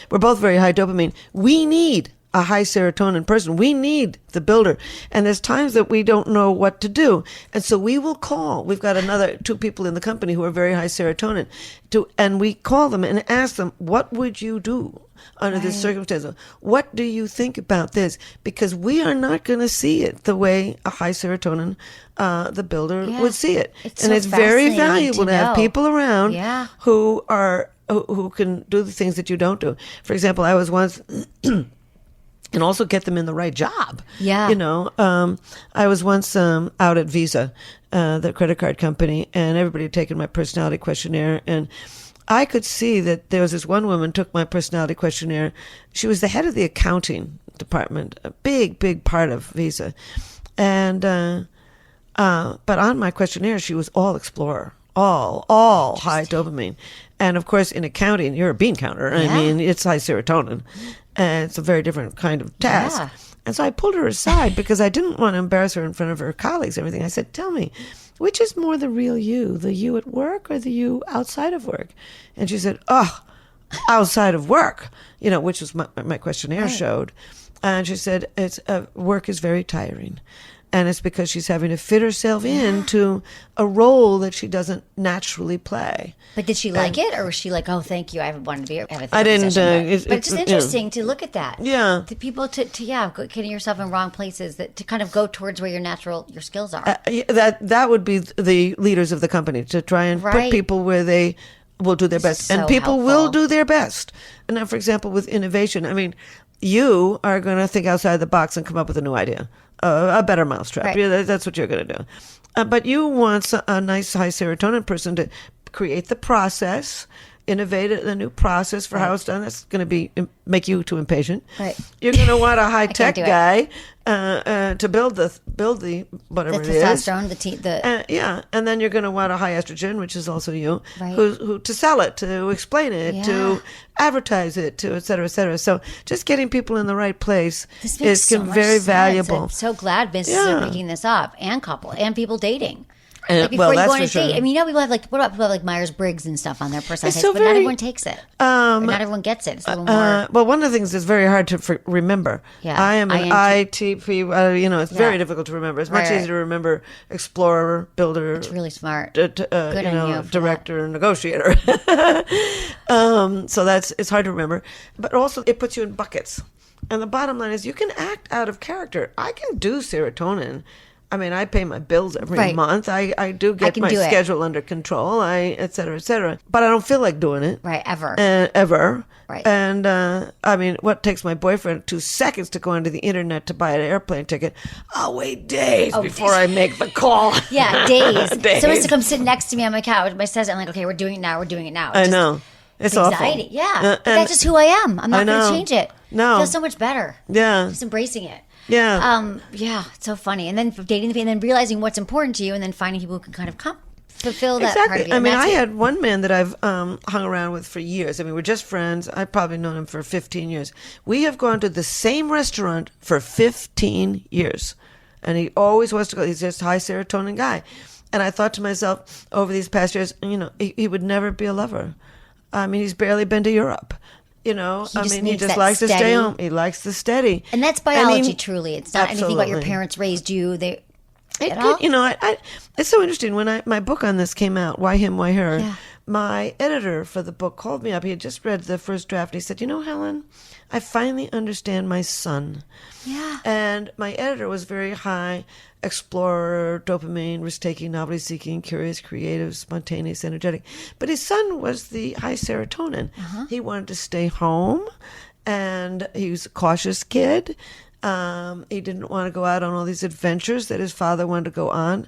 Speaker 8: we're both very high dopamine. We need a high serotonin person. We need the builder. And there's times that we don't know what to do. And so we will call. We've got another 2 people in the company who are very high serotonin. And we call them and ask them, what would you do under this circumstance? What do you think about this? Because we are not going to see it the way a high serotonin, the builder would see it. It's very valuable to have people around who can do the things that you don't do. For example, I was once... and also get them in the right job.
Speaker 1: Yeah.
Speaker 8: I was once out at Visa, the credit card company, and everybody had taken my personality questionnaire, and I could see that there was this one woman took my personality questionnaire. She was the head of the accounting department, a big, big part of Visa. And but on my questionnaire, she was all explorer, all high dopamine. And of course, in accounting, you're a bean counter. I mean, it's high serotonin. And it's a very different kind of task. Yeah. And so I pulled her aside because I didn't want to embarrass her in front of her colleagues and everything. I said, tell me, which is more the real you, the you at work or the you outside of work? And she said, outside of work, which was my questionnaire showed. And she said, work is very tiring. And it's because she's having to fit herself into a role that she doesn't naturally play.
Speaker 1: But did she like it, or was she like, "Oh, thank you, I wanted to be"?
Speaker 8: I didn't.
Speaker 1: But it's just interesting to look at that.
Speaker 8: Yeah,
Speaker 1: the people getting yourself in wrong places, to kind of go towards where your skills are.
Speaker 8: That would be the leaders of the company, to try and put people where they will do their best, and people will do their best. And now, for example, with innovation, I mean, you are going to think outside the box and come up with a new idea. A better mousetrap.
Speaker 1: Right.
Speaker 8: Yeah, that's what you're going to do. But you want a nice high serotonin person to create the process, innovate a new process for how it's done. That's going to make you too impatient.
Speaker 1: Right.
Speaker 8: You're going to want a high tech guy to build the whatever it is.
Speaker 1: Testosterone,
Speaker 8: and then you're going to want a high estrogen, which is also you, who to sell it, to explain it, to advertise it, to et cetera, et cetera. So just getting people in the right place is very valuable.
Speaker 1: I'm so glad businesses are picking this up, and people dating.
Speaker 8: And,
Speaker 1: before you go on a
Speaker 8: sure.
Speaker 1: date, I mean, people have what about people have Myers-Briggs and stuff on their personality test, but not everyone takes it. Or not everyone gets it. It's a little more.
Speaker 8: Well, one of the things that's very hard to remember.
Speaker 1: Yeah,
Speaker 8: I am an ITP. It's very difficult to remember. It's much easier to remember explorer, builder.
Speaker 1: It's really smart. Good on you
Speaker 8: director, negotiator. So it's hard to remember, but also it puts you in buckets. And the bottom line is, you can act out of character. I can do serotonin. I mean, I pay my bills every month. I do get my schedule under control, et cetera, et cetera. But I don't feel like doing it.
Speaker 1: Right, ever.
Speaker 8: Ever.
Speaker 1: Right.
Speaker 8: And, I mean, what takes my boyfriend 2 seconds to go onto the internet to buy an airplane ticket? I'll wait days before I make the call.
Speaker 1: Yeah, days. Someone has to come sit next to me on my couch. My says, I'm like, okay, we're doing it now.
Speaker 8: I know. It's
Speaker 1: anxiety.
Speaker 8: Awful.
Speaker 1: Yeah. But that's just who I am. I'm not going to change it.
Speaker 8: No.
Speaker 1: It feels so much better.
Speaker 8: Yeah.
Speaker 1: Just embracing it.
Speaker 8: Yeah.
Speaker 1: It's so funny. And then dating and then realizing what's important to you, and then finding people who can kind of fulfill that part of you.
Speaker 8: I mean, I had one man that I've hung around with for years. I mean, we're just friends. I've probably known him for 15 years. We have gone to the same restaurant for 15 years. And he always wants to go. He's just a high serotonin guy. And I thought to myself, over these past years, he would never be a lover. I mean, he's barely been to Europe. He just likes to stay home. He likes the steady.
Speaker 1: And that's biology, truly. It's not anything about your parents raised you.
Speaker 8: It's so interesting. When my book on this came out, Why Him, Why Her, my editor for the book called me up. He had just read the first draft. And he said, Helen, I finally understand my son.
Speaker 1: Yeah.
Speaker 8: And my editor was very high explorer, dopamine, risk-taking, novelty-seeking, curious, creative, spontaneous, energetic. But his son was the high serotonin. He wanted to stay home, and he was a cautious kid. He didn't want to go out on all these adventures that his father wanted to go on.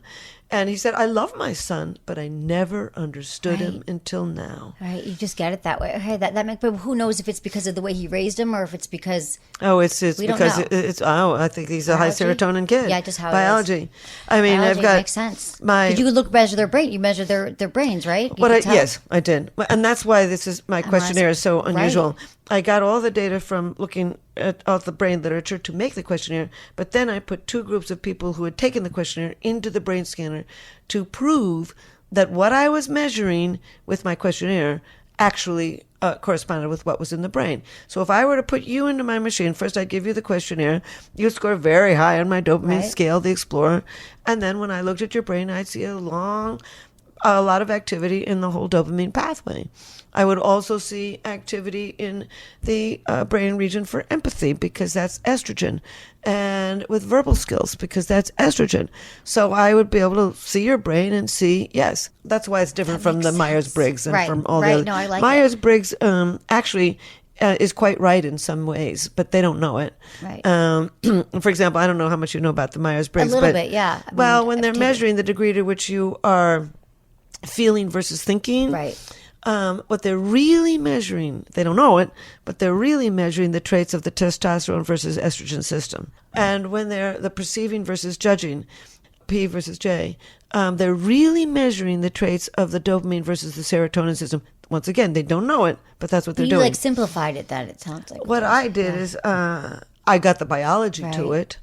Speaker 8: And he said, I love my son, but I never understood him until now.
Speaker 1: Right. You just get it that way. Okay, that makes, but who knows if it's because of the way he raised him, or if it's because...
Speaker 8: it's because I think he's a high serotonin kid.
Speaker 1: Yeah, just how
Speaker 8: biology.
Speaker 1: It is.
Speaker 8: I mean,
Speaker 1: biology
Speaker 8: I've got...
Speaker 1: makes sense. Did you measure their brain? You measure their brains, right?
Speaker 8: Yes, I did. And that's why my questionnaire is so unusual.
Speaker 1: Right.
Speaker 8: I got all the data from looking at all the brain literature to make the questionnaire, but then I put 2 groups of people who had taken the questionnaire into the brain scanner to prove that what I was measuring with my questionnaire actually corresponded with what was in the brain. So if I were to put you into my machine, first I'd give you the questionnaire. You'd score very high on my dopamine scale, the Explorer. And then when I looked at your brain, I'd see a lot of activity in the whole dopamine pathway. I would also see activity in the brain region for empathy, because that's estrogen, and with verbal skills, because that's estrogen. So I would be able to see your brain and see, yes, that's why it's different from the Myers-Briggs and from all the other.
Speaker 1: No, I like
Speaker 8: Myers-Briggs actually is quite right in some ways, but they don't know it.
Speaker 1: Right.
Speaker 8: For example, I don't know how much you know about the Myers-Briggs.
Speaker 1: A little bit, yeah.
Speaker 8: When they're measuring the degree to which you are feeling versus thinking.
Speaker 1: Right.
Speaker 8: What they're really measuring, they don't know it, but they're really measuring the traits of the testosterone versus estrogen system. And when they're the perceiving versus judging, P versus J, they're really measuring the traits of the dopamine versus the serotonin system. Once again, they don't know it, but that's what they're doing.
Speaker 1: You simplified it, that it sounds like.
Speaker 8: What I did is I got the biology to it.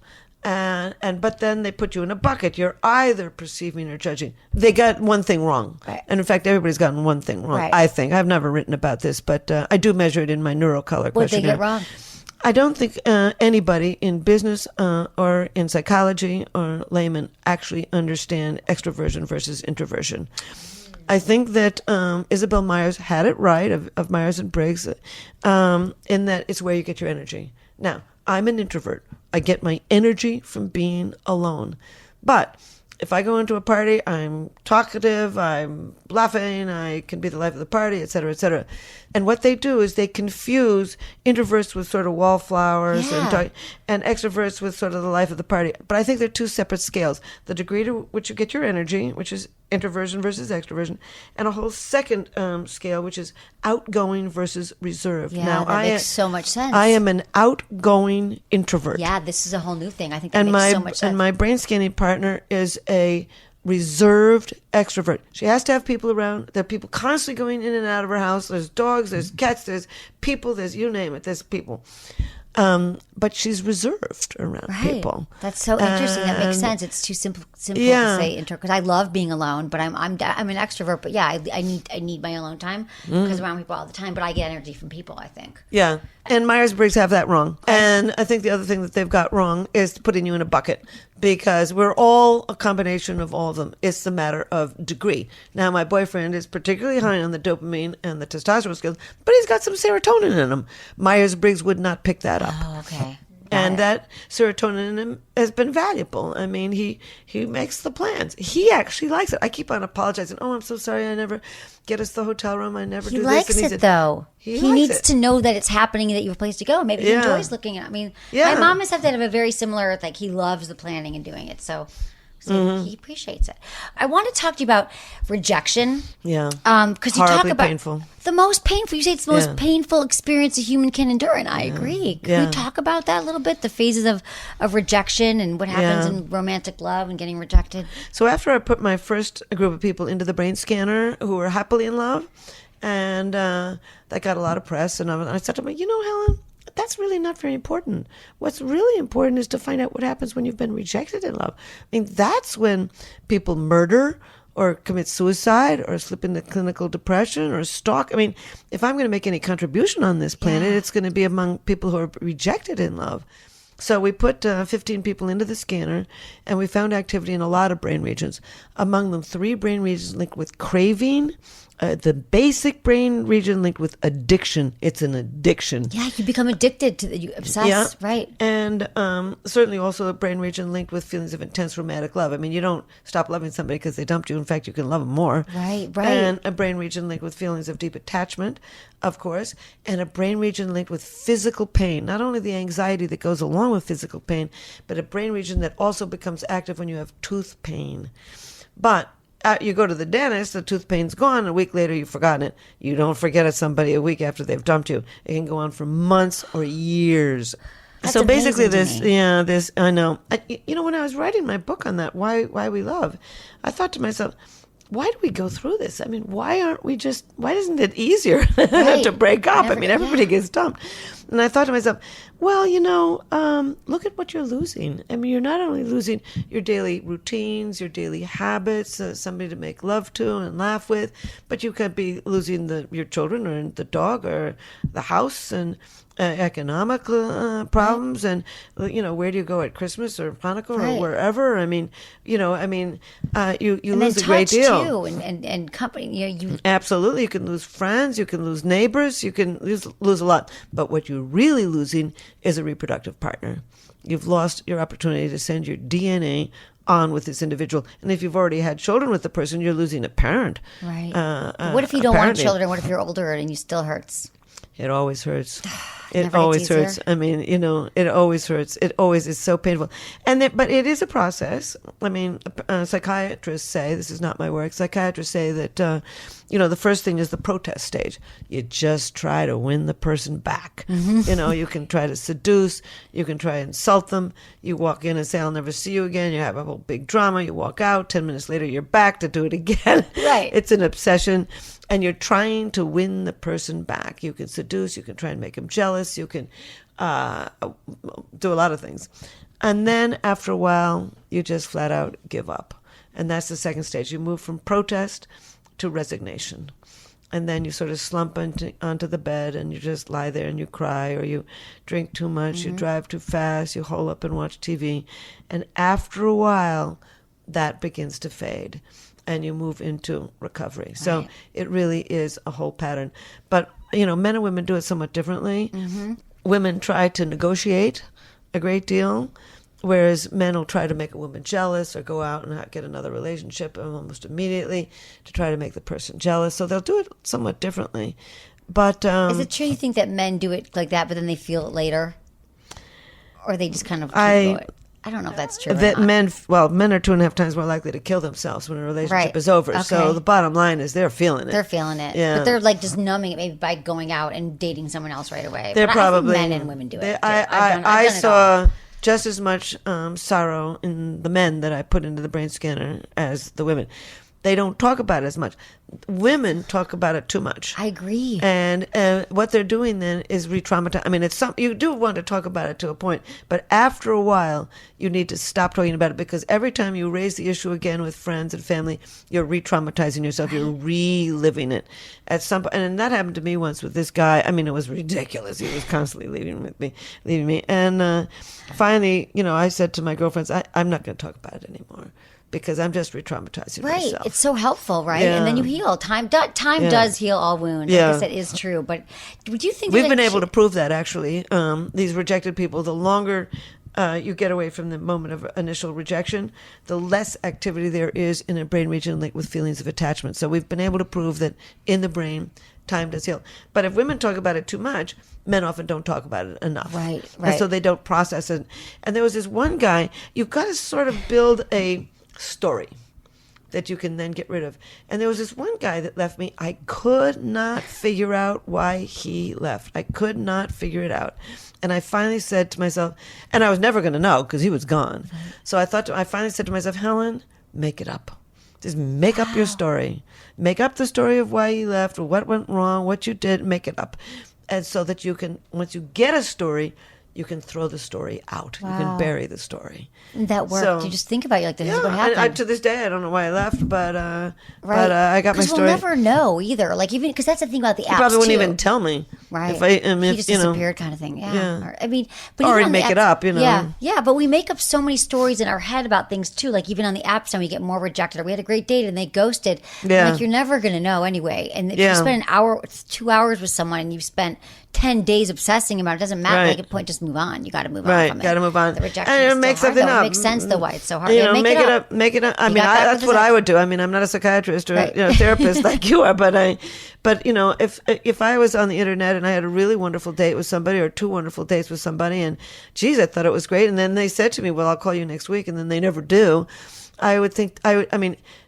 Speaker 8: But then they put you in a bucket. You're either perceiving or judging. They got one thing wrong.
Speaker 1: Right.
Speaker 8: And in fact, everybody's gotten one thing wrong,
Speaker 1: Right.
Speaker 8: I think. I've never written about this, but I do measure it in my neurocolor
Speaker 1: What they
Speaker 8: questionnaire.
Speaker 1: get wrong?
Speaker 8: I don't think anybody in business or in psychology or layman actually understand extroversion versus introversion. I think that Isabel Myers had it right, of Myers and Briggs, in that it's where you get your energy. Now, I'm an introvert. I get my energy from being alone. But if I go into a party, I'm talkative, I'm bluffing, I can be the life of the party, et cetera, et cetera. And what they do is they confuse introverts with sort of wallflowers
Speaker 1: Yeah.
Speaker 8: and extroverts with sort of the life of the party. But I think they're two separate scales. The degree to which you get your energy, which is introversion versus extroversion, and a whole second scale, which is outgoing versus reserved.
Speaker 1: Yeah,
Speaker 8: now,
Speaker 1: that makes so much sense.
Speaker 8: I am an outgoing introvert.
Speaker 1: Yeah, this is a whole new thing. I think that
Speaker 8: And
Speaker 1: makes
Speaker 8: my
Speaker 1: so much sense.
Speaker 8: and my brain scanning partner is a reserved extrovert. She has to have people around. There are people constantly going in and out of her house. There's dogs, there's cats, there's people, there's you name it, there's people. But she's reserved around people.
Speaker 1: That's so interesting. That makes
Speaker 8: And-
Speaker 1: sense. It's too simple
Speaker 8: Yeah.
Speaker 1: to say intro because I love being alone, but I'm an extrovert. But yeah, I need my alone time because around people all the time. But I get energy from people. I think.
Speaker 8: Yeah. And Myers-Briggs have that wrong. And I think the other thing that they've got wrong is putting you in a bucket because we're all a combination of all of them. It's the matter of degree. Now, my boyfriend is particularly high on the dopamine and the testosterone skills, but he's got some serotonin in him. Myers-Briggs would not pick that up.
Speaker 1: Oh, okay.
Speaker 8: And that serotonin in him has been valuable. I mean, he makes the plans. He actually likes it. I keep on apologizing. Oh, I'm so sorry. I never get us the hotel room. I never
Speaker 1: He
Speaker 8: do
Speaker 1: likes
Speaker 8: this. And
Speaker 1: it though.
Speaker 8: He
Speaker 1: He
Speaker 8: likes
Speaker 1: needs
Speaker 8: it.
Speaker 1: to know that it's happening and that you have a place to go. Maybe he
Speaker 8: Yeah.
Speaker 1: enjoys looking at. I mean,
Speaker 8: Yeah.
Speaker 1: my mom has had that have a very similar. Like he loves the planning and doing it. So he appreciates it. I want to talk to you about rejection.
Speaker 8: Yeah.
Speaker 1: Because you talk
Speaker 8: Horribly
Speaker 1: about
Speaker 8: painful.
Speaker 1: the most painful. You say it's the most
Speaker 8: Yeah.
Speaker 1: painful experience a human can endure, and I agree. Can
Speaker 8: Yeah.
Speaker 1: we talk about that a little bit? The phases of rejection and what happens
Speaker 8: Yeah.
Speaker 1: in romantic love and getting rejected.
Speaker 8: So after I put my first group of people into the brain scanner who were happily in love, and that got a lot of press, and I said to them, Helen, that's really not very important. What's really important is to find out what happens when you've been rejected in love. I mean, that's when people murder or commit suicide or slip into clinical depression or stalk. I mean, if I'm going to make any contribution on this planet, it's going to be among people who are rejected in love. So we put 15 people into the scanner, and we found activity in a lot of brain regions. Among them, 3 brain regions linked with craving, the basic brain region linked with addiction. It's an addiction.
Speaker 1: Yeah, you become addicted to you obsess, right?
Speaker 8: And certainly also a brain region linked with feelings of intense romantic love. I mean, you don't stop loving somebody because they dumped you. In fact, you can love them more.
Speaker 1: Right.
Speaker 8: And a brain region linked with feelings of deep attachment, of course, and a brain region linked with physical pain. Not only the anxiety that goes along with physical pain, but a brain region that also becomes active when you have tooth pain. But you go to the dentist, the tooth pain's gone, a week later you've forgotten it. You don't forget it somebody a week after they've dumped you. It can go on for months or years.
Speaker 1: That's
Speaker 8: So basically
Speaker 1: amazing to me.
Speaker 8: this, I know. When I was writing my book on that, why we love, I thought to myself, why do we go through this? I mean, why isn't it easier to break up? I mean, everybody gets dumped. And I thought to myself, well, look at what you're losing. I mean, you're not only losing your daily routines, your daily habits, somebody to make love to and laugh with, but you could be losing your children or the dog or the house and economic problems and where do you go at Christmas or Hanukkah or wherever? I mean, you
Speaker 1: And
Speaker 8: lose
Speaker 1: then
Speaker 8: a great
Speaker 1: touch,
Speaker 8: deal.
Speaker 1: too, and company. You
Speaker 8: Absolutely, you can lose friends, you can lose neighbors, you can lose a lot. But what you're really losing is a reproductive partner. You've lost your opportunity to send your DNA on with this individual. And if you've already had children with the person, you're losing a parent.
Speaker 1: right. What if you don't want
Speaker 8: apparently.
Speaker 1: children? What if you're older and you still hurts?
Speaker 8: It always hurts.
Speaker 1: Never
Speaker 8: It
Speaker 1: gets
Speaker 8: always
Speaker 1: easier.
Speaker 8: hurts. I mean, it always hurts. It always is so painful. But it is a process. I mean, psychiatrists say, this is not my work, psychiatrists say that, the first thing is the protest stage. You just try to win the person back.
Speaker 1: Mm-hmm.
Speaker 8: You can try to seduce, you can try to insult them. You walk in and say, I'll never see you again. You have a whole big drama. You walk out, 10 minutes later, you're back to do it again.
Speaker 1: Right.
Speaker 8: It's an obsession. And you're trying to win the person back. You can seduce, you can try and make them jealous, you can do a lot of things. And then after a while, you just flat out give up. And that's the second stage. You move from protest to resignation. And then you sort of slump onto the bed and you just lie there and you cry, or you drink too much, you drive too fast, you hole up and watch TV. And after a while, that begins to fade and you move into recovery. Right. So it really is a whole pattern. But, men and women do it somewhat differently. Women try to negotiate a great deal, whereas men will try to make a woman jealous or go out and get another relationship almost immediately to try to make the person jealous. So they'll do it somewhat differently. But
Speaker 1: is it true you think that men do it like that, but then they feel it later? Or they just kind of keep going? I don't know if that's true.
Speaker 8: That men are 2.5 times more likely to kill themselves when a relationship is over. Okay. So the bottom line is they're feeling it.
Speaker 1: They're feeling it.
Speaker 8: Yeah.
Speaker 1: But they're like just numbing it maybe by going out and dating someone else right away.
Speaker 8: They're
Speaker 1: but
Speaker 8: probably
Speaker 1: I think men and women do it.
Speaker 8: I saw just as much sorrow in the men that I put into the brain scanner as the women. They don't talk about it as much. Women talk about it too much.
Speaker 1: I agree.
Speaker 8: And what they're doing then is re-traumatize. I mean, you do want to talk about it to a point, but after a while, you need to stop talking about it, because every time you raise the issue again with friends and family, you're re-traumatizing yourself. You're reliving it at some point. And that happened to me once with this guy. I mean, it was ridiculous. He was constantly leaving me. And finally, I said to my girlfriends, I'm not going to talk about it anymore, because I'm just re-traumatizing myself.
Speaker 1: Right. It's so helpful, right?
Speaker 8: Yeah.
Speaker 1: And then you heal. Time does heal all wounds.
Speaker 8: Yeah.
Speaker 1: I guess that is true. But would you think
Speaker 8: we've been able to prove that, actually? These rejected people, the longer you get away from the moment of initial rejection, the less activity there is in a brain region linked with feelings of attachment. So we've been able to prove that in the brain, time does heal. But if women talk about it too much, men often don't talk about it enough.
Speaker 1: Right.
Speaker 8: And so they don't process it. And there was this one guy, you've got to sort of build a story that you can then get rid of. And there was this one guy that left me. I could not figure out why he left. I could not figure it out. And I finally said to myself, and I was never going to know because he was gone. So I finally said to myself, Helen, make it up. Just make up your story. Make up the story of why he left, or what went wrong, what you did, make it up. And so that you can, once you get a story, you can throw the story out. Wow. You can bury the story.
Speaker 1: That worked. So, you just think about it like, this is what happened.
Speaker 8: To this day, I don't know why I left, but I got my story.
Speaker 1: Because we'll never know either. Like, even because that's the thing about the apps,
Speaker 8: he probably wouldn't even tell me.
Speaker 1: Right.
Speaker 8: He
Speaker 1: just disappeared, kind of thing. Yeah.
Speaker 8: Or he'd make it up,
Speaker 1: Yeah, but we make up so many stories in our head about things too. Like, even on the apps now, we get more rejected, or we had a great date and they ghosted.
Speaker 8: Yeah.
Speaker 1: Like, you're never going to know anyway. And if you spend an hour, 2 hours with someone, and you've spent 10 days obsessing about it, doesn't matter.
Speaker 8: Right.
Speaker 1: Make a point, just move on. You got to move on from it.
Speaker 8: Got to move on.
Speaker 1: The rejection
Speaker 8: and make something up.
Speaker 1: It makes sense though why it's so hard.
Speaker 8: Make it up. Make it up. I mean, that's what I would do. I mean, I'm not a psychiatrist or therapist like you are, but if I was on the internet and I had a really wonderful date with somebody, or 2 wonderful dates with somebody, and geez, I thought it was great, and then they said to me, well, I'll call you next week, and then they never do, I would think,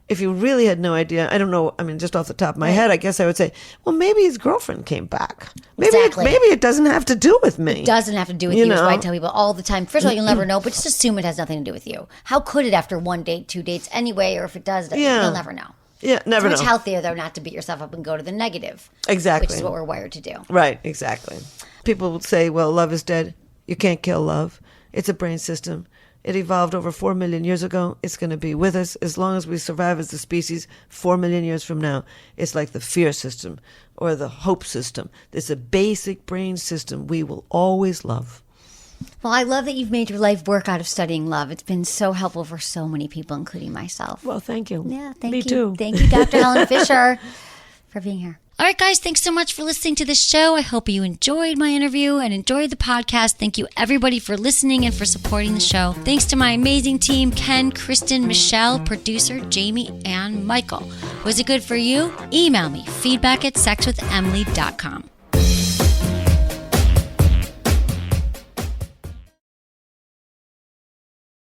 Speaker 8: if you really had no idea, I don't know, just off the top of my head, I guess I would say, well, maybe his girlfriend came back. Maybe it doesn't have to do with me.
Speaker 1: It doesn't have to do with you. That's why I tell people all the time. First of all, you'll never know, but just assume it has nothing to do with you. How could it after 1 date, 2 dates anyway, or if it does, you'll never know.
Speaker 8: Yeah, never know.
Speaker 1: It's much healthier, though, not to beat yourself up and go to the negative.
Speaker 8: Exactly.
Speaker 1: Which is what we're wired to do.
Speaker 8: Right, exactly. People will say, well, love is dead. You can't kill love. It's a brain system. It evolved over 4 million years ago. It's going to be with us as long as we survive as a species. 4 million years from now, it's like the fear system or the hope system. It's a basic brain system we will always love.
Speaker 1: Well, I love that you've made your life work out of studying love. It's been so helpful for so many people, including myself.
Speaker 8: Well, thank you.
Speaker 1: Yeah, thank you.
Speaker 8: Me too.
Speaker 1: Thank you, Dr. Helen Fisher, for being here. All right, guys, thanks so much for listening to this show. I hope you enjoyed my interview and enjoyed the podcast. Thank you, everybody, for listening and for supporting the show. Thanks to my amazing team, Ken, Kristen, Michelle, producer, Jamie, and Michael. Was it good for you? Email me, feedback@sexwithemily.com.